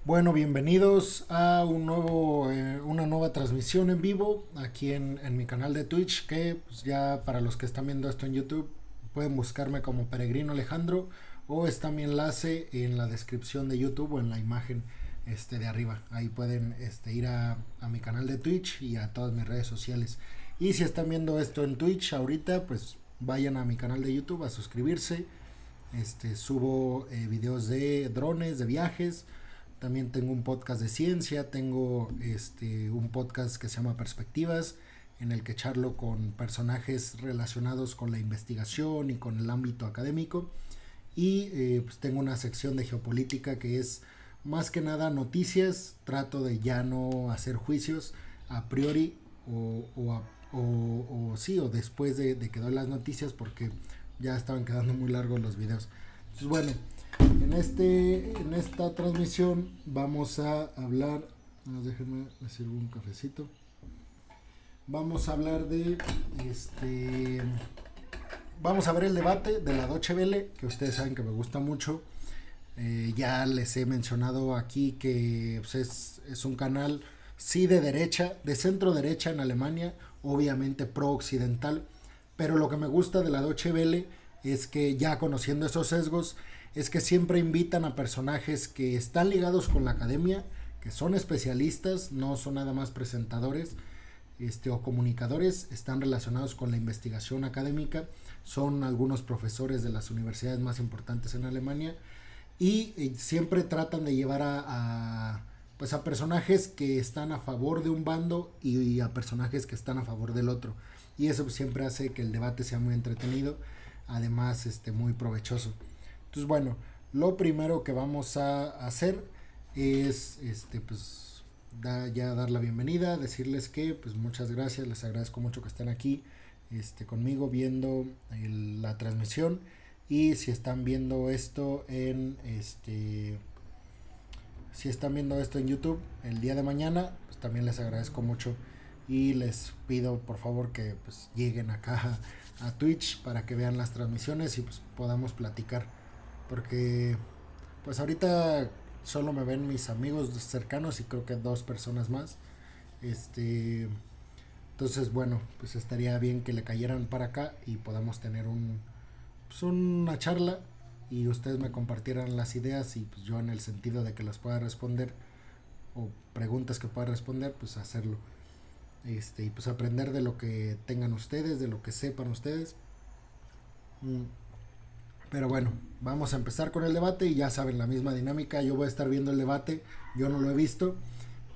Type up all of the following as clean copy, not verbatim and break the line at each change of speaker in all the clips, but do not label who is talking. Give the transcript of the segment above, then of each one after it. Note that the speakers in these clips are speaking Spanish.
Bueno, bienvenidos a una nueva transmisión en vivo aquí en mi canal de Twitch, que pues, ya para los que están viendo esto en YouTube pueden buscarme como Peregrino Alejandro, o está mi enlace en la descripción de YouTube o en la imagen de arriba. Ahí pueden ir a mi canal de Twitch y a todas mis redes sociales. Y si están viendo esto en Twitch ahorita, pues vayan a mi canal de YouTube a suscribirse. Subo videos de drones, de viajes. También tengo un podcast de ciencia, tengo un podcast que se llama Perspectivas, en el que charlo con personajes relacionados con la investigación y con el ámbito académico. Y pues tengo una sección de geopolítica que es más que nada noticias. Trato de ya no hacer juicios a priori o después de que doy las noticias, porque ya estaban quedando muy largos los videos. Entonces bueno, en esta transmisión vamos a hablar, déjenme me sirvo un cafecito. Vamos a hablar vamos a ver el debate de la Deutsche Welle, que ustedes saben que me gusta mucho. Ya les he mencionado aquí que pues, es un canal sí de derecha, de centro derecha en Alemania, obviamente pro occidental, pero lo que me gusta de la Deutsche Welle es que, ya conociendo esos sesgos, es que siempre invitan a personajes que están ligados con la academia, que son especialistas, no son nada más presentadores o comunicadores, están relacionados con la investigación académica, son algunos profesores de las universidades más importantes en Alemania, y siempre tratan de llevar pues a personajes que están a favor de un bando y a personajes que están a favor del otro, y eso siempre hace que el debate sea muy entretenido, además muy provechoso. Entonces bueno, lo primero que vamos a hacer es pues dar la bienvenida, decirles que pues muchas gracias, les agradezco mucho que estén aquí conmigo viendo la transmisión. Y si están viendo esto si están viendo esto en YouTube el día de mañana, pues también les agradezco mucho, y les pido por favor que pues lleguen acá a Twitch para que vean las transmisiones y pues podamos platicar, porque pues ahorita solo me ven mis amigos cercanos y creo que dos personas más. Entonces bueno, pues estaría bien que le cayeran para acá y podamos tener pues una charla, y ustedes me compartieran las ideas, y pues yo, en el sentido de que las pueda responder, o preguntas que pueda responder, pues hacerlo. Y pues aprender de lo que tengan ustedes, de lo que sepan ustedes. Pero bueno, vamos a empezar con el debate, y ya saben, la misma dinámica. Yo voy a estar viendo el debate, yo no lo he visto,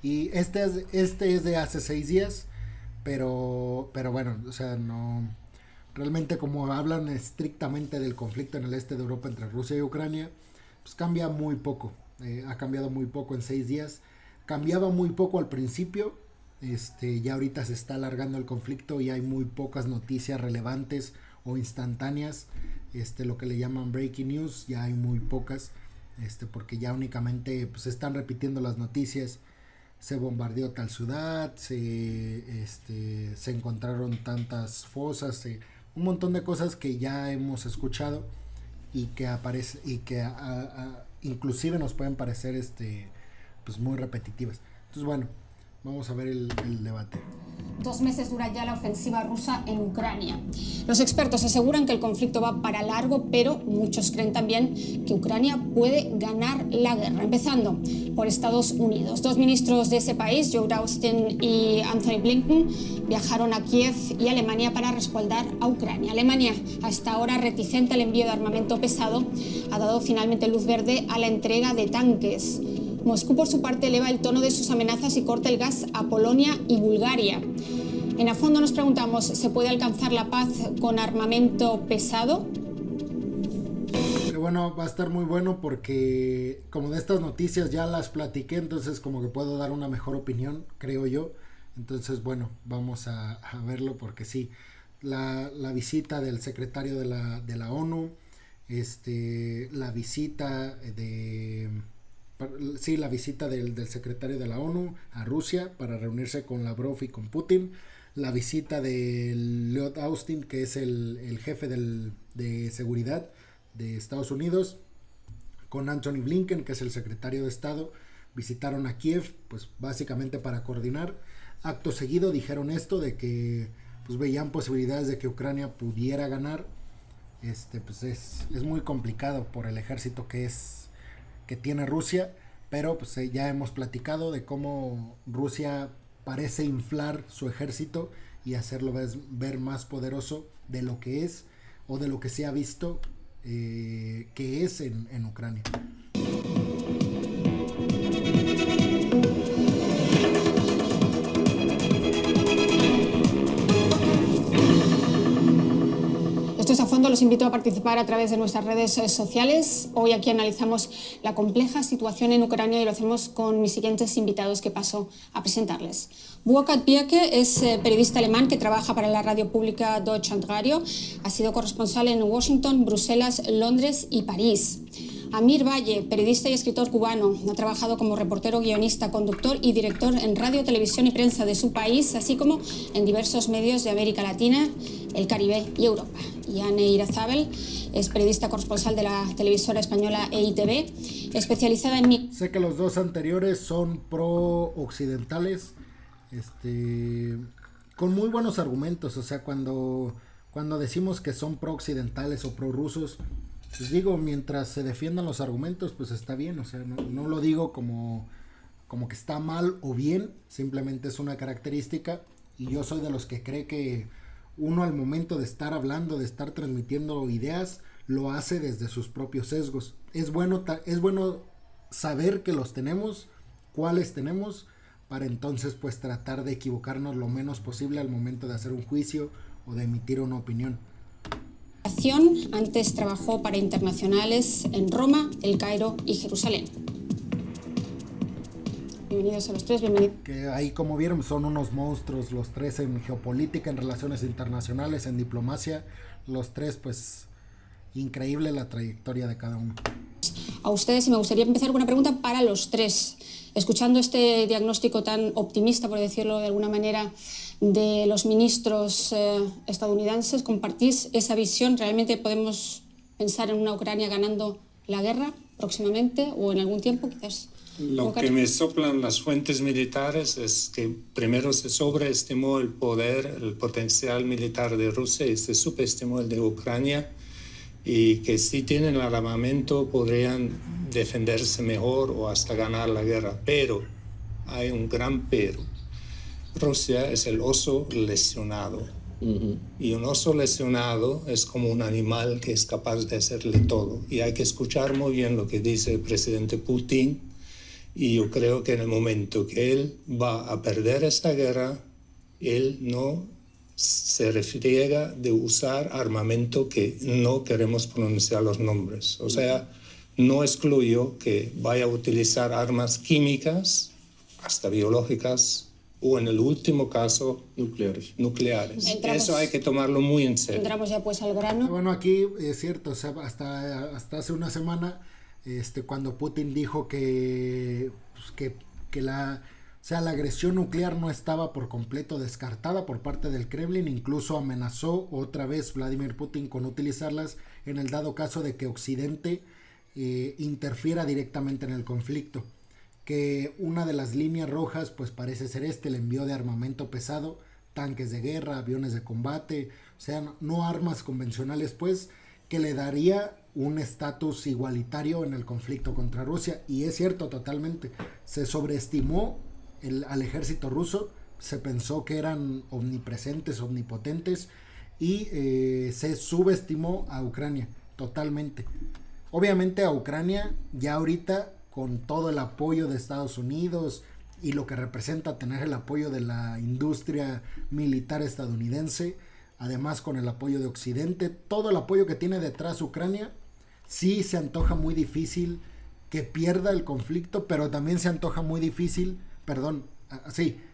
y este es de hace 6 días, pero bueno, o sea, no, realmente, como hablan estrictamente del conflicto en el este de Europa entre Rusia y Ucrania, pues cambia muy poco, ha cambiado muy poco en 6 días, cambiaba muy poco al principio, ya ahorita se está alargando el conflicto y hay muy pocas noticias relevantes o instantáneas, lo que le llaman breaking news, ya hay muy pocas, porque ya únicamente pues están repitiendo las noticias. Se bombardeó tal ciudad, se encontraron tantas fosas, un montón de cosas que ya hemos escuchado, y que aparece, y que inclusive nos pueden parecer pues muy repetitivas. Entonces bueno, vamos a ver el debate.
2 meses dura ya la ofensiva rusa en Ucrania. Los expertos aseguran que el conflicto va para largo, pero muchos creen también que Ucrania puede ganar la guerra, empezando por Estados Unidos. 2 ministros de ese país, Joe Austin y Anthony Blinken, viajaron a Kiev y Alemania para respaldar a Ucrania. Alemania, hasta ahora reticente al envío de armamento pesado, ha dado finalmente luz verde a la entrega de tanques. Moscú, por su parte, eleva el tono de sus amenazas y corta el gas a Polonia y Bulgaria. En a fondo nos preguntamos, ¿se puede alcanzar la paz con armamento pesado?
Pero bueno, va a estar muy bueno, porque como de estas noticias ya las platiqué, entonces como que puedo dar una mejor opinión, creo yo. Entonces bueno, vamos a verlo, porque sí, la visita del secretario de la ONU, la visita la visita del secretario de la ONU a Rusia para reunirse con Lavrov y con Putin, la visita de Lloyd Austin, que es el jefe de seguridad de Estados Unidos, con Anthony Blinken, que es el secretario de Estado, visitaron a Kiev, pues básicamente para coordinar. Acto seguido dijeron esto de que pues veían posibilidades de que Ucrania pudiera ganar. Pues es muy complicado por el ejército que tiene Rusia, pero pues ya hemos platicado de cómo Rusia parece inflar su ejército y hacerlo ver más poderoso de lo que es o de lo que se ha visto que es en Ucrania.
Esto es A Fondo, los invito a participar a través de nuestras redes sociales. Hoy aquí analizamos la compleja situación en Ucrania y lo hacemos con mis siguientes invitados que paso a presentarles. Burkhard Bierke es periodista alemán que trabaja para la radio pública Deutschland Radio. Ha sido corresponsal en Washington, Bruselas, Londres y París. Amir Valle, periodista y escritor cubano, ha trabajado como reportero, guionista, conductor y director en radio, televisión y prensa de su país, así como en diversos medios de América Latina, el Caribe y Europa. Y Anne Irazábal es periodista corresponsal de la televisora española EITV, especializada en...
Sé que los dos anteriores son pro-occidentales, con muy buenos argumentos. O sea, cuando decimos que son pro-occidentales o pro-rusos, pues digo, mientras se defiendan los argumentos, pues está bien. O sea, no lo digo como que está mal o bien, simplemente es una característica. Y yo soy de los que cree que uno al momento de estar hablando, de estar transmitiendo ideas, lo hace desde sus propios sesgos. Es bueno saber que los tenemos, cuáles tenemos, para entonces pues tratar de equivocarnos lo menos posible al momento de hacer un juicio o de emitir una opinión.
Antes trabajó para internacionales en Roma, El Cairo y Jerusalén. Bienvenidos a los tres, bienvenidos.
Que ahí, como vieron, son unos monstruos los tres en geopolítica, en relaciones internacionales, en diplomacia. Los tres, pues, increíble la trayectoria de cada uno.
A ustedes, y me gustaría empezar con una pregunta para los tres. Escuchando este diagnóstico tan optimista, por decirlo de alguna manera, de los ministros estadounidenses, ¿compartís esa visión? ¿Realmente podemos pensar en una Ucrania ganando la guerra próximamente o en algún tiempo, quizás?
Lo que me soplan las fuentes militares es que primero se sobreestimó el poder, el potencial militar de Rusia y se subestimó el de Ucrania, y que si tienen el armamento podrían defenderse mejor o hasta ganar la guerra. Pero hay un gran pero. Rusia es el oso lesionado. Y un oso lesionado es como un animal que es capaz de hacerle todo. Y hay que escuchar muy bien lo que dice el presidente Putin. Y yo creo que en el momento que él va a perder esta guerra, él no se refriega de usar armamento que no queremos pronunciar los nombres. O sea, no excluyo que vaya a utilizar armas químicas, hasta biológicas, o en el último caso, nucleares. Eso hay que tomarlo muy en serio.
Entramos ya pues al grano.
Bueno, aquí es cierto, o sea, hasta hace una semana, cuando Putin dijo que la agresión nuclear no estaba por completo descartada por parte del Kremlin, incluso amenazó otra vez Vladimir Putin con utilizarlas en el dado caso de que Occidente interfiera directamente en el conflicto. Que una de las líneas rojas pues parece ser el envío de armamento pesado, tanques de guerra, aviones de combate, o sea, no armas convencionales, pues, que le daría un estatus igualitario en el conflicto contra Rusia. Y es cierto, totalmente, se sobreestimó al ejército ruso, se pensó que eran omnipresentes, omnipotentes, y se subestimó a Ucrania totalmente. Obviamente a Ucrania ya ahorita, con todo el apoyo de Estados Unidos y lo que representa tener el apoyo de la industria militar estadounidense, además con el apoyo de Occidente, todo el apoyo que tiene detrás Ucrania, sí se antoja muy difícil que pierda el conflicto, pero también se antoja muy difícil,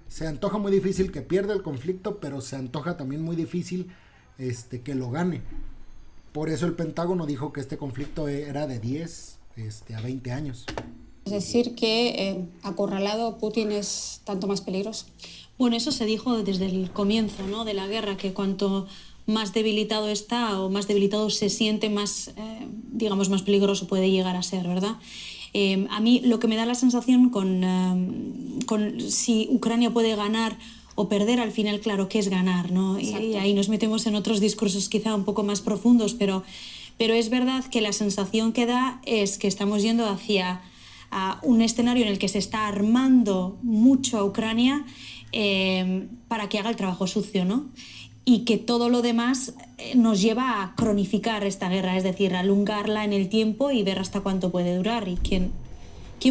se antoja muy difícil que pierda el conflicto, pero se antoja también muy difícil que lo gane. Por eso el Pentágono dijo que este conflicto era de 10 a 20 años.
Es decir, que acorralado Putin es tanto más peligroso.
Bueno, eso se dijo desde el comienzo, ¿no?, de la guerra, que cuanto más debilitado está o más debilitado se siente, más, más peligroso puede llegar a ser, ¿verdad? A mí lo que me da la sensación con si Ucrania puede ganar o perder, al final, claro, ¿qué es ganar, ¿no? Y ahí nos metemos en otros discursos quizá un poco más profundos, pero es verdad que la sensación que da es que estamos yendo hacia un escenario en el que se está armando mucho a Ucrania para que haga el trabajo sucio, ¿no? Y que todo lo demás nos lleva a cronificar esta guerra, es decir, a alongarla en el tiempo y ver hasta cuánto puede durar y quién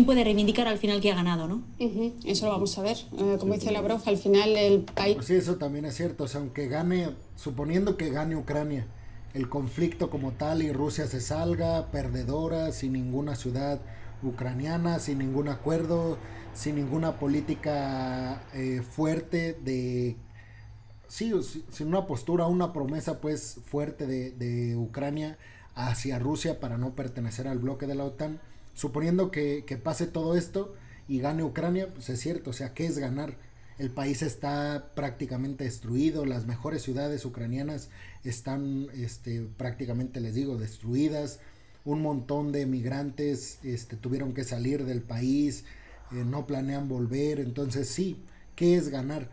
puede reivindicar al final que ha ganado, ¿no?
Eso lo vamos a ver. Como dice Lavrov, al final el país...
Pues sí, eso también es cierto. O sea, aunque gane, suponiendo que gane Ucrania, el conflicto como tal y Rusia se salga perdedora, sin ninguna ciudad ucraniana, sin ningún acuerdo, sin ninguna política fuerte de... Sí, sin una postura, una promesa pues fuerte de Ucrania hacia Rusia para no pertenecer al bloque de la OTAN. Suponiendo que pase todo esto y gane Ucrania, pues es cierto, o sea, ¿qué es ganar? El país está prácticamente destruido, las mejores ciudades ucranianas están prácticamente, les digo, destruidas, un montón de migrantes tuvieron que salir del país, no planean volver, entonces sí, ¿qué es ganar?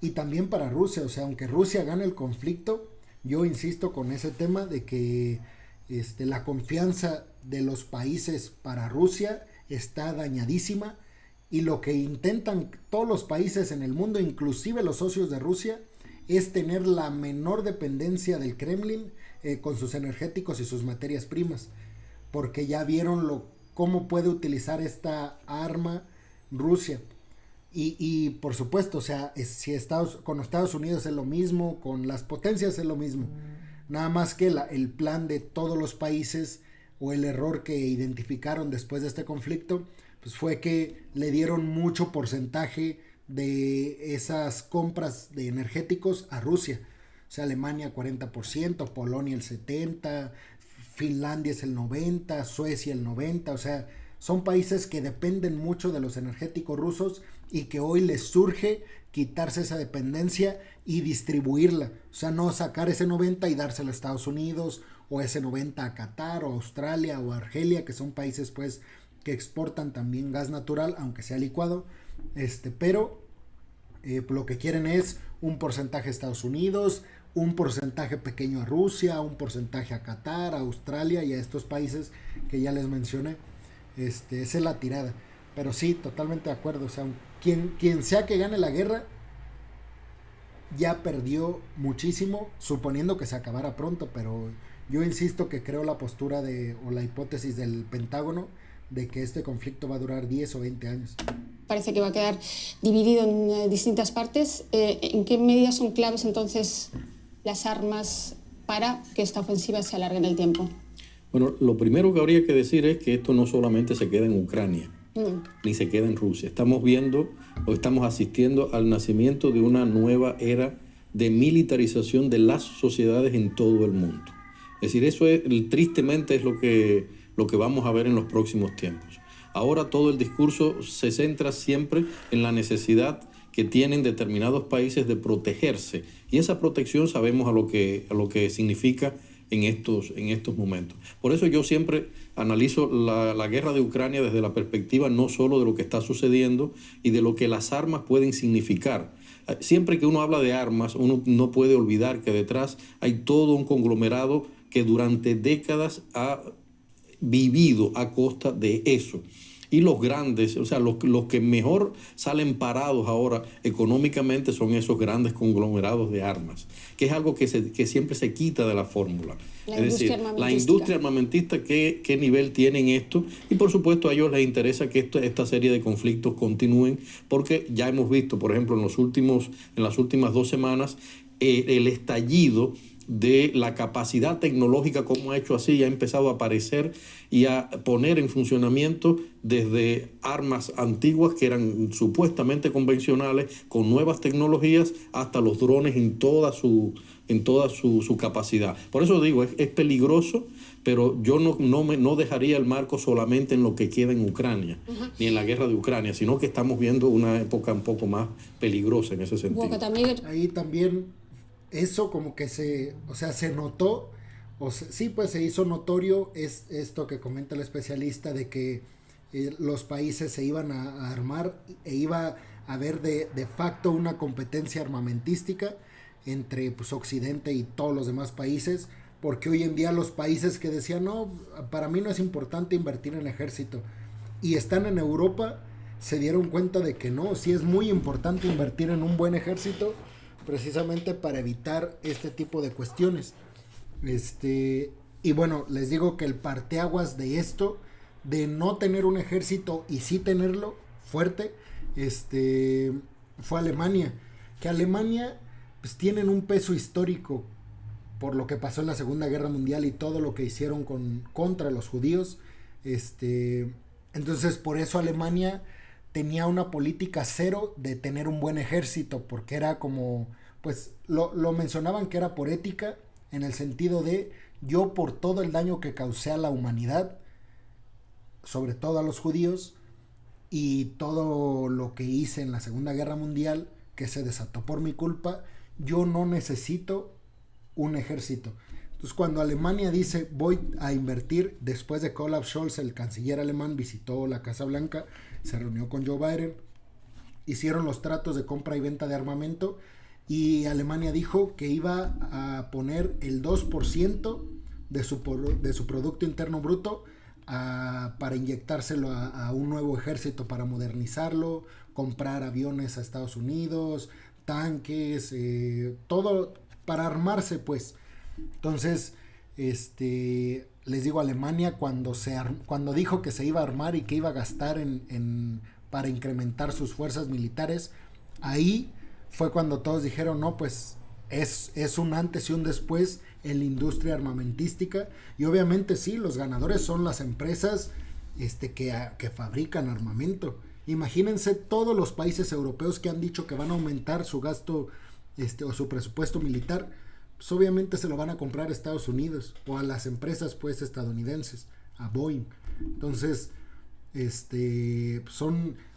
Y también para Rusia, o sea, aunque Rusia gane el conflicto, yo insisto con ese tema de que la confianza de los países para Rusia está dañadísima y lo que intentan todos los países en el mundo, inclusive los socios de Rusia, es tener la menor dependencia del Kremlin con sus energéticos y sus materias primas, porque ya vieron cómo puede utilizar esta arma Rusia. Y por supuesto, o sea, si con Estados Unidos es lo mismo, con las potencias es lo mismo. Nada más que el plan de todos los países o el error que identificaron después de este conflicto, pues fue que le dieron mucho porcentaje de esas compras de energéticos a Rusia. O sea, Alemania 40%, Polonia el 70%, Finlandia es el 90%, Suecia el 90%. O sea, son países que dependen mucho de los energéticos rusos y que hoy les surge quitarse esa dependencia y distribuirla, o sea, no sacar ese 90 y dárselo a Estados Unidos o ese 90 a Qatar o Australia o Argelia, que son países pues que exportan también gas natural, aunque sea licuado, pero lo que quieren es un porcentaje a Estados Unidos, un porcentaje pequeño a Rusia, un porcentaje a Qatar, a Australia y a estos países que ya les mencioné. Esa es la tirada, pero sí, totalmente de acuerdo, o sea, quien sea que gane la guerra ya perdió muchísimo, suponiendo que se acabara pronto, pero yo insisto que creo la postura o la hipótesis del Pentágono de que este conflicto va a durar 10 o 20 años.
Parece que va a quedar dividido en distintas partes. ¿En qué medidas son claves entonces las armas para que esta ofensiva se alargue en el tiempo?
Bueno, lo primero que habría que decir es que esto no solamente se queda en Ucrania, ni se queda en Rusia. Estamos viendo o estamos asistiendo al nacimiento de una nueva era de militarización de las sociedades en todo el mundo. Es decir, eso tristemente es lo que vamos a ver en los próximos tiempos. Ahora todo el discurso se centra siempre en la necesidad que tienen determinados países de protegerse. Y esa protección sabemos a lo que significa en estos momentos. Por eso yo siempre analizo la guerra de Ucrania desde la perspectiva no solo de lo que está sucediendo y de lo que las armas pueden significar. Siempre que uno habla de armas, uno no puede olvidar que detrás hay todo un conglomerado que durante décadas ha vivido a costa de eso. Y los grandes, o sea, los que mejor salen parados ahora económicamente son esos grandes conglomerados de armas, que es algo que siempre se quita de la fórmula. Es decir, la industria armamentista, ¿qué nivel tiene en esto? Y por supuesto a ellos les interesa que esta serie de conflictos continúen, porque ya hemos visto, por ejemplo, en las últimas 2 semanas, el estallido de la capacidad tecnológica, como ha hecho así, ha empezado a aparecer y a poner en funcionamiento desde armas antiguas que eran supuestamente convencionales con nuevas tecnologías hasta los drones en toda su capacidad. Por eso digo, es peligroso, pero yo no dejaría el marco solamente en lo que queda en Ucrania, ni en la guerra de Ucrania, sino que estamos viendo una época un poco más peligrosa en ese sentido.
Ahí también eso como que se notó, sí, pues se hizo notorio es esto que comenta el especialista de que los países se iban a armar e iba a haber de facto una competencia armamentística entre pues, Occidente y todos los demás países, porque hoy en día los países que decían, no, para mí no es importante invertir en ejército, y están en Europa, se dieron cuenta de que no, sí es muy importante invertir en un buen ejército, precisamente para evitar este tipo de cuestiones. Y bueno, les digo que el parteaguas de esto, de no tener un ejército y sí tenerlo fuerte, fue Alemania. Que Alemania pues tienen un peso histórico por lo que pasó en la Segunda Guerra Mundial y todo lo que hicieron contra los judíos. Entonces por eso Alemania tenía una política cero de tener un buen ejército, porque era como, pues lo mencionaban que era por ética, en el sentido de yo por todo el daño que causé a la humanidad, sobre todo a los judíos, y todo lo que hice en la Segunda Guerra Mundial, que se desató por mi culpa, yo no necesito un ejército. Entonces cuando Alemania dice voy a invertir, después de que Olaf Scholz, el canciller alemán, visitó la Casa Blanca, se reunió con Joe Biden, hicieron los tratos de compra y venta de armamento, y Alemania dijo que iba a poner el 2% de su Producto Interno Bruto para inyectárselo a un nuevo ejército, para modernizarlo, comprar aviones a Estados Unidos, tanques, todo para armarse pues. Entonces, les digo, Alemania cuando dijo que se iba a armar y que iba a gastar para incrementar sus fuerzas militares, ahí fue cuando todos dijeron, no, pues es un antes y un después en la industria armamentística. Y obviamente sí, los ganadores son las empresas que fabrican armamento. Imagínense todos los países europeos que han dicho que van a aumentar su gasto o su presupuesto militar, pues obviamente se lo van a comprar a Estados Unidos o a las empresas pues estadounidenses, a Boeing. Entonces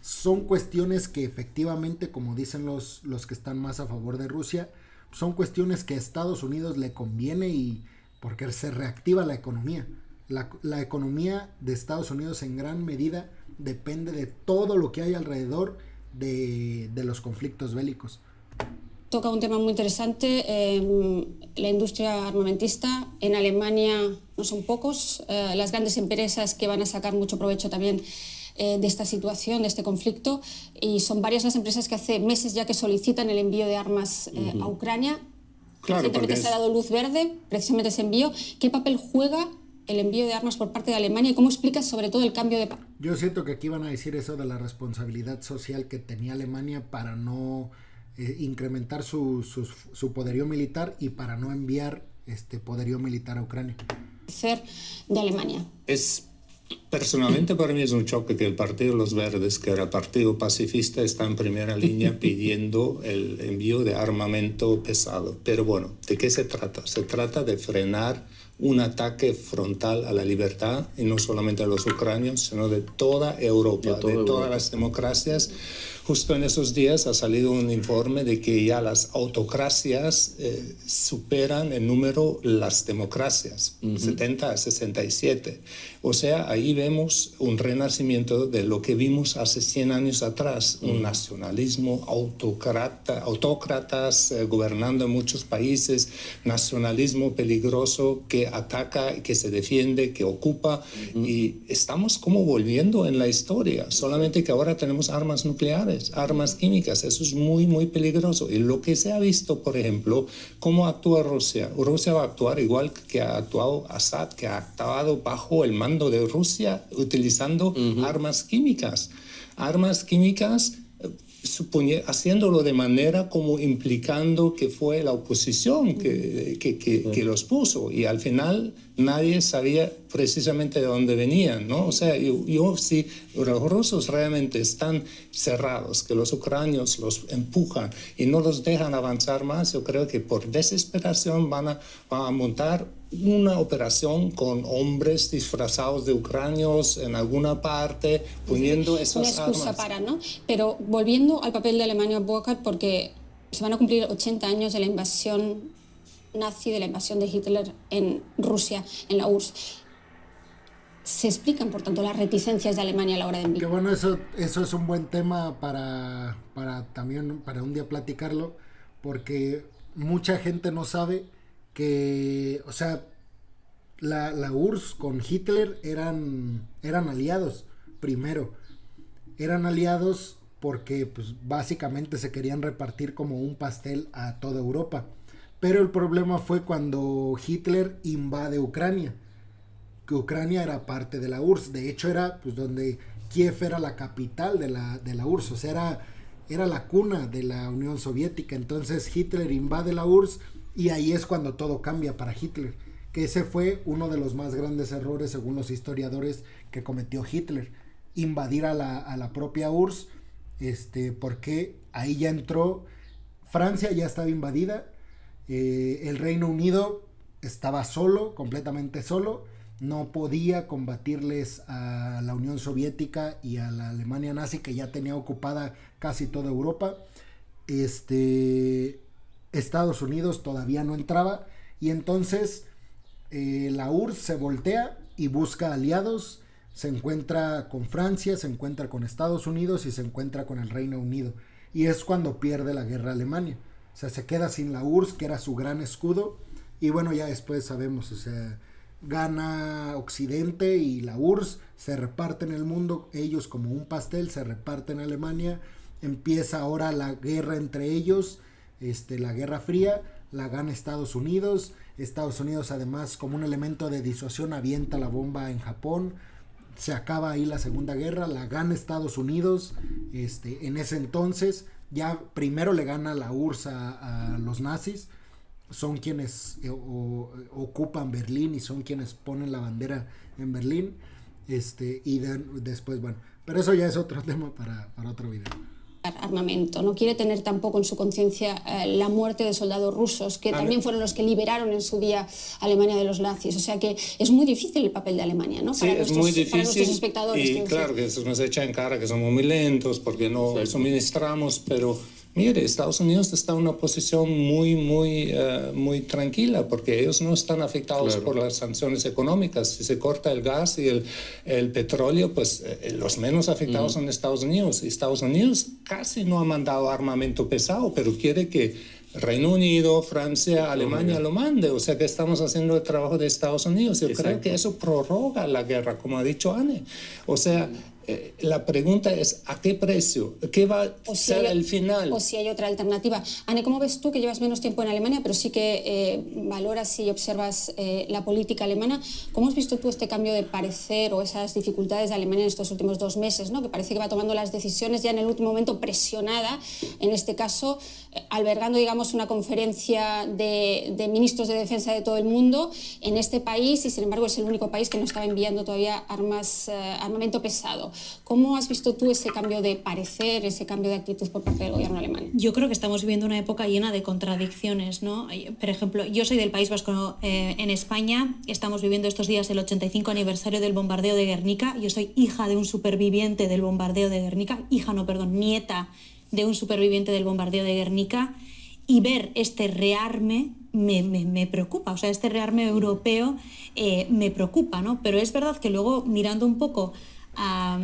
son cuestiones que efectivamente, como dicen los que están más a favor de Rusia, son cuestiones que a Estados Unidos le conviene, y porque se reactiva la economía. La economía de Estados Unidos en gran medida depende de todo lo que hay alrededor de los conflictos bélicos.
Toca un tema muy interesante, la industria armamentista. En Alemania no son pocos las grandes empresas que van a sacar mucho provecho también de esta situación, de este conflicto, y son varias las empresas que hace meses ya que solicitan el envío de armas a Ucrania.
Claro,
recientemente se ha dado luz verde, precisamente ese envío. ¿Qué papel juega el envío de armas por parte de Alemania y cómo explicas sobre todo el cambio de...
Yo siento que aquí van a decir eso de la responsabilidad social que tenía Alemania para no incrementar su poderío militar y para no enviar poderío militar a Ucrania.
De Alemania.
Personalmente para mí es un choque que el Partido de los Verdes, que era el partido pacifista, está en primera línea pidiendo el envío de armamento pesado. Pero bueno, ¿de qué se trata? Se trata de frenar un ataque frontal a la libertad, y no solamente a los ucranianos, sino de toda Europa, de todas las democracias. Justo en esos días ha salido un informe de que ya las autocracias superan en número las democracias, 70 a 67. O sea, ahí vemos un renacimiento de lo que vimos hace 100 años atrás, un nacionalismo, autócratas gobernando en muchos países, nacionalismo peligroso que ataca, que se defiende, que ocupa, y estamos como volviendo en la historia, solamente que ahora tenemos armas nucleares, armas químicas. Eso es muy, muy peligroso. Y lo que se ha visto, por ejemplo, cómo actúa Rusia. Rusia va a actuar igual que ha actuado Assad, que ha actuado bajo el mando de Rusia utilizando armas químicas. Armas químicas, haciéndolo de manera como implicando que fue la oposición que los puso, y al final nadie sabía precisamente de dónde venían, ¿no? O sea, si los rusos realmente están cerrados, que los ucranianos los empujan y no los dejan avanzar más, yo creo que por desesperación van a montar una operación con hombres disfrazados de ucranianos en alguna parte, poniendo esas armas.
Una excusa para, ¿no? Pero volviendo al papel de Alemania, Burkhard, porque se van a cumplir 80 años de la invasión nazi, de la invasión de Hitler en Rusia, en la URSS. se explican, por tanto, las reticencias de Alemania a la hora de enviar.
Que bueno, eso es un buen tema para también para un día platicarlo, porque mucha gente no sabe que, o sea, la URSS con Hitler eran aliados, primero. Eran aliados porque pues, básicamente se querían repartir como un pastel a toda Europa. Pero el problema fue cuando Hitler invade Ucrania, que Ucrania era parte de la URSS. De hecho era pues donde Kiev era la capital de la URSS, o sea, era la cuna de la Unión Soviética. Entonces Hitler invade la URSS y ahí es cuando todo cambia para Hitler, que ese fue uno de los más grandes errores según los historiadores que cometió Hitler, invadir a la propia URSS, porque ahí ya entró, Francia ya estaba invadida, el Reino Unido estaba solo, completamente solo, no podía combatirles a la Unión Soviética y a la Alemania nazi, que ya tenía ocupada casi toda Europa. Estados Unidos todavía no entraba, y entonces la URSS se voltea y busca aliados, se encuentra con Francia, se encuentra con Estados Unidos y se encuentra con el Reino Unido, y es cuando pierde la guerra Alemania. O sea, se queda sin la URSS, que era su gran escudo, y bueno, ya después sabemos, o sea, gana Occidente y la URSS, se reparten el mundo, ellos como un pastel, se reparten Alemania, empieza ahora la guerra entre ellos, la Guerra Fría, la gana Estados Unidos además como un elemento de disuasión avienta la bomba en Japón, se acaba ahí la Segunda Guerra, la gana Estados Unidos, en ese entonces, ya primero le gana la URSS a los nazis, son quienes ocupan Berlín y son quienes ponen la bandera en Berlín, y después, bueno, pero eso ya es otro tema para otro video.
Armamento, no quiere tener tampoco en su conciencia la muerte de soldados rusos, que también fueron los que liberaron en su día a Alemania de los nazis, o sea que es muy difícil el papel de Alemania, ¿no?
Sí, es muy difícil,
para nuestros espectadores.
Y claro que se nos echa en cara que somos muy lentos porque no suministramos, pero mire, Estados Unidos está en una posición muy tranquila porque ellos no están afectados por las sanciones económicas. Si se corta el gas y el petróleo, pues los menos afectados son Estados Unidos. Y Estados Unidos casi no ha mandado armamento pesado, pero quiere que Reino Unido, Francia, Alemania lo mande. O sea que estamos haciendo el trabajo de Estados Unidos. Yo creo que eso prorroga la guerra, como ha dicho Anne. O sea, la pregunta es, ¿a qué precio? ¿Qué va a ser el final?
O si hay otra alternativa. Anne, ¿cómo ves tú, que llevas menos tiempo en Alemania, pero sí que valoras y observas la política alemana? ¿Cómo has visto tú este cambio de parecer o esas dificultades de Alemania en estos últimos 2 meses, ¿no? Que parece que va tomando las decisiones ya en el último momento, presionada, en este caso, albergando, digamos, una conferencia de ministros de defensa de todo el mundo en este país, y sin embargo es el único país que no estaba enviando todavía armamento pesado. ¿Cómo has visto tú ese cambio de parecer, ese cambio de actitud por parte del gobierno alemán?
Yo creo que estamos viviendo una época llena de contradicciones, ¿no? Por ejemplo, yo soy del País Vasco, en España. Estamos viviendo estos días el 85 aniversario del bombardeo de Guernica. Yo soy hija de un superviviente del bombardeo de Guernica. Nieta de un superviviente del bombardeo de Guernica. Y ver este rearme me preocupa, o sea, este rearme europeo me preocupa, ¿no? Pero es verdad que luego, mirando un poco a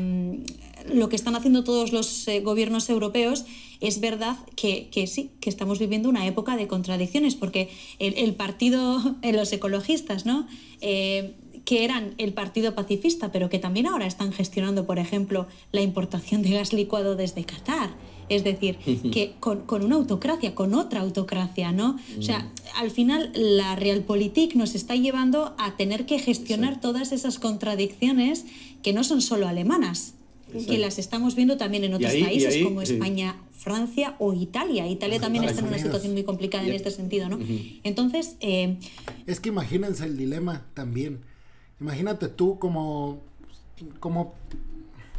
lo que están haciendo todos los gobiernos europeos, es verdad que sí, que estamos viviendo una época de contradicciones, porque el partido, los ecologistas, ¿no? Que eran el partido pacifista, pero que también ahora están gestionando, por ejemplo, la importación de gas licuado desde Qatar. Es decir, que con una autocracia, con otra autocracia, ¿no? O sea, al final la Realpolitik nos está llevando a tener que gestionar todas esas contradicciones que no son solo alemanas, que las estamos viendo también en otros países como España, Francia o Italia. Italia también está en una situación muy complicada en este sentido, ¿no? Entonces...
Es que imagínense el dilema también. Imagínate tú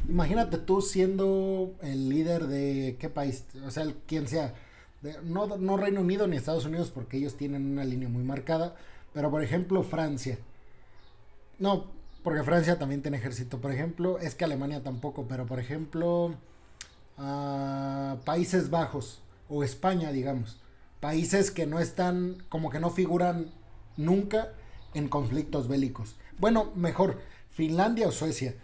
imagínate tú siendo el líder de qué país, o sea, quien sea, no Reino Unido ni Estados Unidos, porque ellos tienen una línea muy marcada, pero por ejemplo Francia, no, porque Francia también tiene ejército, por ejemplo, es que Alemania tampoco, pero por ejemplo Países Bajos o España, digamos, países que no están, como que no figuran nunca en conflictos bélicos. Bueno, mejor, Finlandia o Suecia.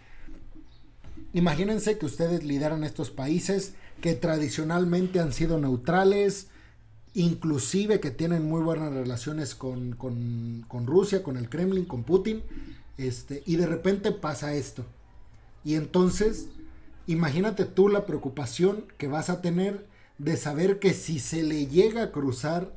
Imagínense que ustedes lideran estos países que tradicionalmente han sido neutrales, inclusive que tienen muy buenas relaciones con Rusia, con el Kremlin, con Putin, y de repente pasa esto. Y entonces, imagínate tú la preocupación que vas a tener de saber que si se le llega a cruzar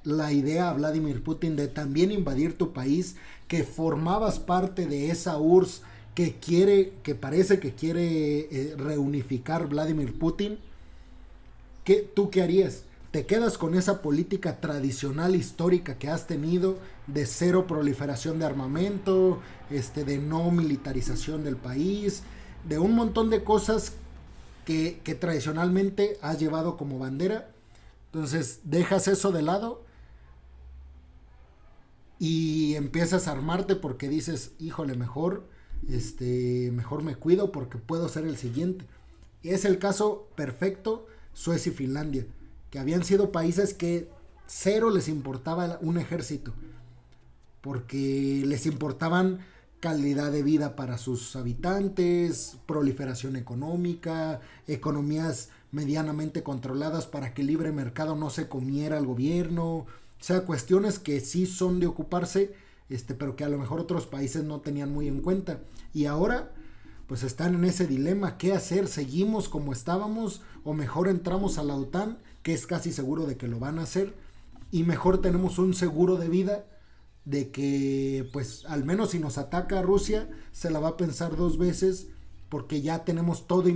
la idea a Vladimir Putin de también invadir tu país, que formabas parte de esa URSS que parece que quiere reunificar Vladimir Putin, ¿tú qué harías? ¿Te quedas con esa política tradicional histórica que has tenido de cero proliferación de armamento, de no militarización del país, de un montón de cosas que tradicionalmente has llevado como bandera? Entonces dejas eso de lado y empiezas a armarte porque dices, híjole, mejor me cuido porque puedo ser el siguiente. Y es el caso perfecto Suecia y Finlandia, que habían sido países que cero les importaba un ejército, porque les importaban calidad de vida para sus habitantes, proliferación económica, economías medianamente controladas para que el libre mercado no se comiera al gobierno, o sea, cuestiones que sí son de ocuparse, pero que a lo mejor otros países no tenían muy en cuenta. Y ahora pues están en ese dilema, ¿qué hacer? ¿Seguimos como estábamos o mejor entramos a la OTAN, que es casi seguro de que lo van a hacer, y mejor tenemos un seguro de vida de que pues al menos si nos ataca Rusia se la va a pensar dos veces, porque ya tenemos toda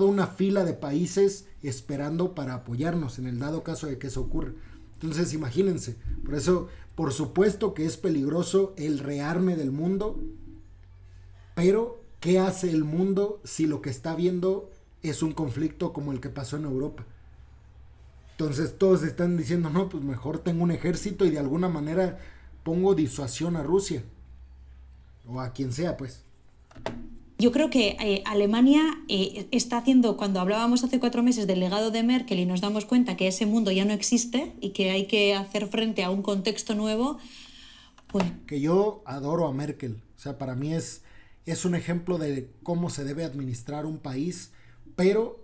una fila de países esperando para apoyarnos en el dado caso de que eso ocurra? Entonces imagínense, por eso por supuesto que es peligroso el rearme del mundo, pero ¿qué hace el mundo si lo que está viendo es un conflicto como el que pasó en Europa? Entonces todos están diciendo, no, pues mejor tengo un ejército y de alguna manera pongo disuasión a Rusia o a quien sea, pues.
Yo creo que Alemania está haciendo, cuando hablábamos hace 4 meses del legado de Merkel y nos damos cuenta que ese mundo ya no existe y que hay que hacer frente a un contexto nuevo, pues...
Que yo adoro a Merkel, o sea, para mí es un ejemplo de cómo se debe administrar un país, pero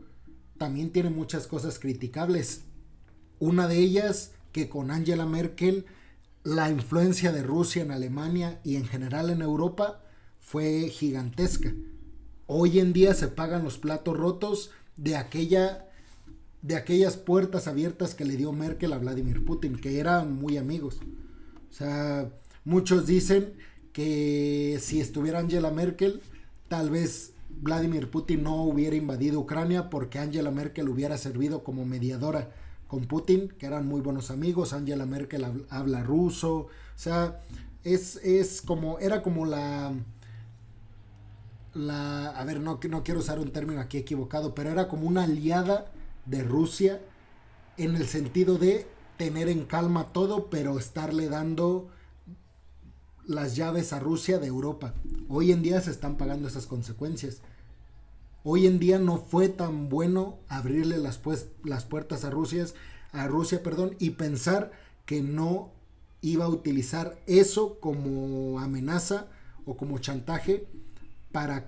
también tiene muchas cosas criticables. Una de ellas, que con Angela Merkel, la influencia de Rusia en Alemania y en general en Europa fue gigantesca. Hoy en día se pagan los platos rotos de aquellas puertas abiertas que le dio Merkel a Vladimir Putin, que eran muy amigos. O sea, muchos dicen que si estuviera Angela Merkel, tal vez Vladimir Putin no hubiera invadido Ucrania, porque Angela Merkel hubiera servido como mediadora con Putin, que eran muy buenos amigos. Angela Merkel habla ruso, o sea, era como a ver, no quiero usar un término aquí equivocado, pero era como una aliada de Rusia en el sentido de tener en calma todo, pero estarle dando las llaves a Rusia de Europa. Hoy en día se están pagando esas consecuencias. Hoy en día no fue tan bueno abrirle las puertas a Rusia, y pensar que no iba a utilizar eso como amenaza o como chantaje para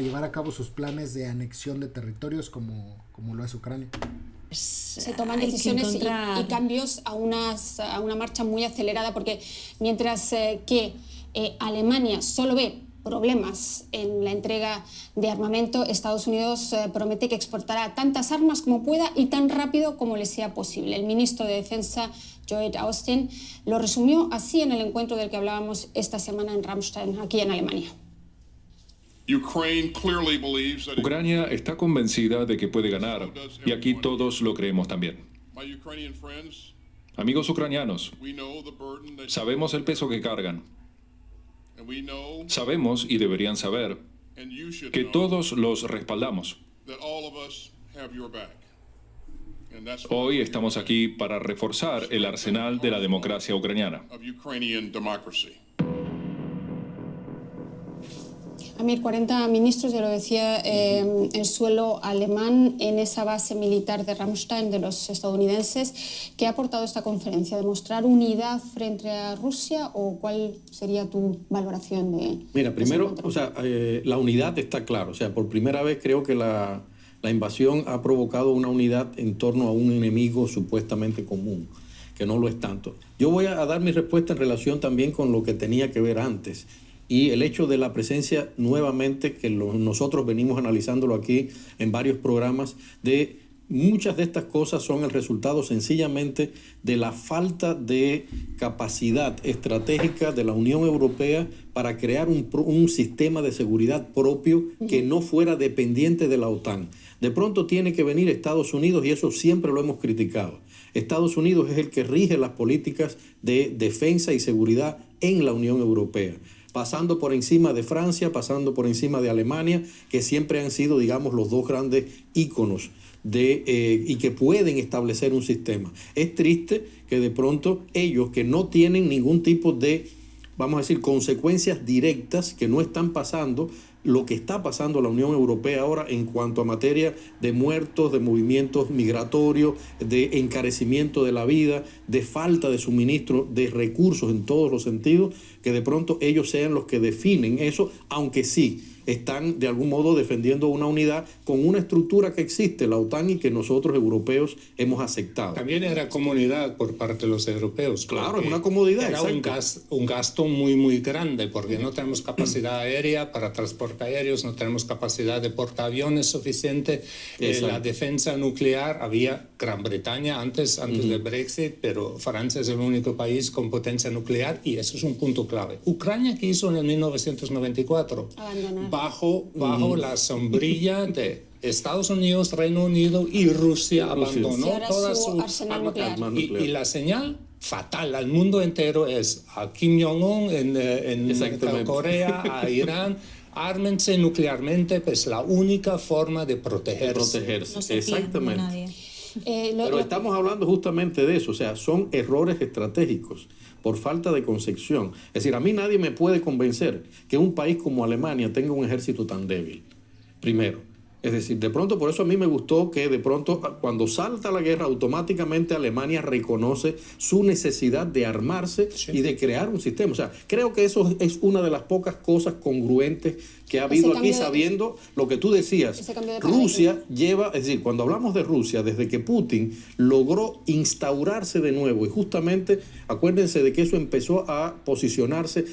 llevar a cabo sus planes de anexión de territorios como lo es Ucrania.
Se toman decisiones y cambios a una marcha muy acelerada, porque mientras que Alemania solo ve problemas en la entrega de armamento, Estados Unidos promete que exportará tantas armas como pueda y tan rápido como le sea posible. El ministro de Defensa, Lloyd Austin, lo resumió así en el encuentro del que hablábamos esta semana en Ramstein, aquí en Alemania.
Ucrania está convencida de que puede ganar, y aquí todos lo creemos también. Amigos ucranianos, sabemos el peso que cargan. Sabemos, y deberían saber, que todos los respaldamos. Hoy estamos aquí para reforzar el arsenal de la democracia ucraniana.
Amir, 40 ministros, ya lo decía, el suelo alemán en esa base militar de Ramstein de los estadounidenses. ¿Qué ha aportado esta conferencia? ¿Demostrar unidad frente a Rusia o cuál sería tu valoración de...
Mira, primero, o sea, la unidad está claro. O sea, por primera vez creo que la invasión ha provocado una unidad en torno a un enemigo supuestamente común, que no lo es tanto. Yo voy a dar mi respuesta en relación también con lo que tenía que ver antes. Y el hecho de la presencia nuevamente, que nosotros venimos analizándolo aquí en varios programas, de muchas de estas cosas son el resultado sencillamente de la falta de capacidad estratégica de la Unión Europea para crear un sistema de seguridad propio que no fuera dependiente de la OTAN. De pronto tiene que venir Estados Unidos, y eso siempre lo hemos criticado. Estados Unidos es el que rige las políticas de defensa y seguridad en la Unión Europea, pasando por encima de Francia, pasando por encima de Alemania, que siempre han sido, digamos, los dos grandes íconos y que pueden establecer un sistema. Es triste que de pronto ellos, que no tienen ningún tipo de, vamos a decir, consecuencias directas, que no están pasando lo que está pasando en la Unión Europea ahora en cuanto a materia de muertos, de movimientos migratorios, de encarecimiento de la vida, de falta de suministro de recursos en todos los sentidos, que de pronto ellos sean los que definen eso, aunque sí están de algún modo defendiendo una unidad con una estructura que existe, la OTAN, y que nosotros europeos hemos aceptado.
También era comodidad por parte de los europeos.
Claro, es una comodidad.
Era un gasto muy, muy grande, porque no tenemos capacidad aérea para transporte aéreos, no tenemos capacidad de portaaviones suficiente. La defensa nuclear, había Gran Bretaña antes del Brexit, pero Francia es el único país con potencia nuclear, y eso es un punto clave. Ucrania, ¿qué hizo en el 1994?
Abandonar.
Bajo la sombrilla de Estados Unidos, Reino Unido y Rusia abandonó toda su
arsenal nuclear.
Y la señal fatal al mundo entero es a Kim Jong-un en Corea, a Irán: ármense nuclearmente, pues la única forma de protegerse.
No se
Exactamente.
nadie.
Pero estamos hablando justamente de eso, o sea, son errores estratégicos por falta de concepción. Es decir, a mí nadie me puede convencer que un país como Alemania tenga un ejército tan débil, primero. Es decir, de pronto, por eso a mí me gustó que de pronto, cuando salta la guerra, automáticamente Alemania reconoce su necesidad de armarse y de crear un sistema. O sea, creo que eso es una de las pocas cosas congruentes que ha habido aquí, sabiendo lo que tú decías. Rusia lleva, es decir, cuando hablamos de Rusia, desde que Putin logró instaurarse de nuevo, y justamente acuérdense de que eso empezó a posicionarse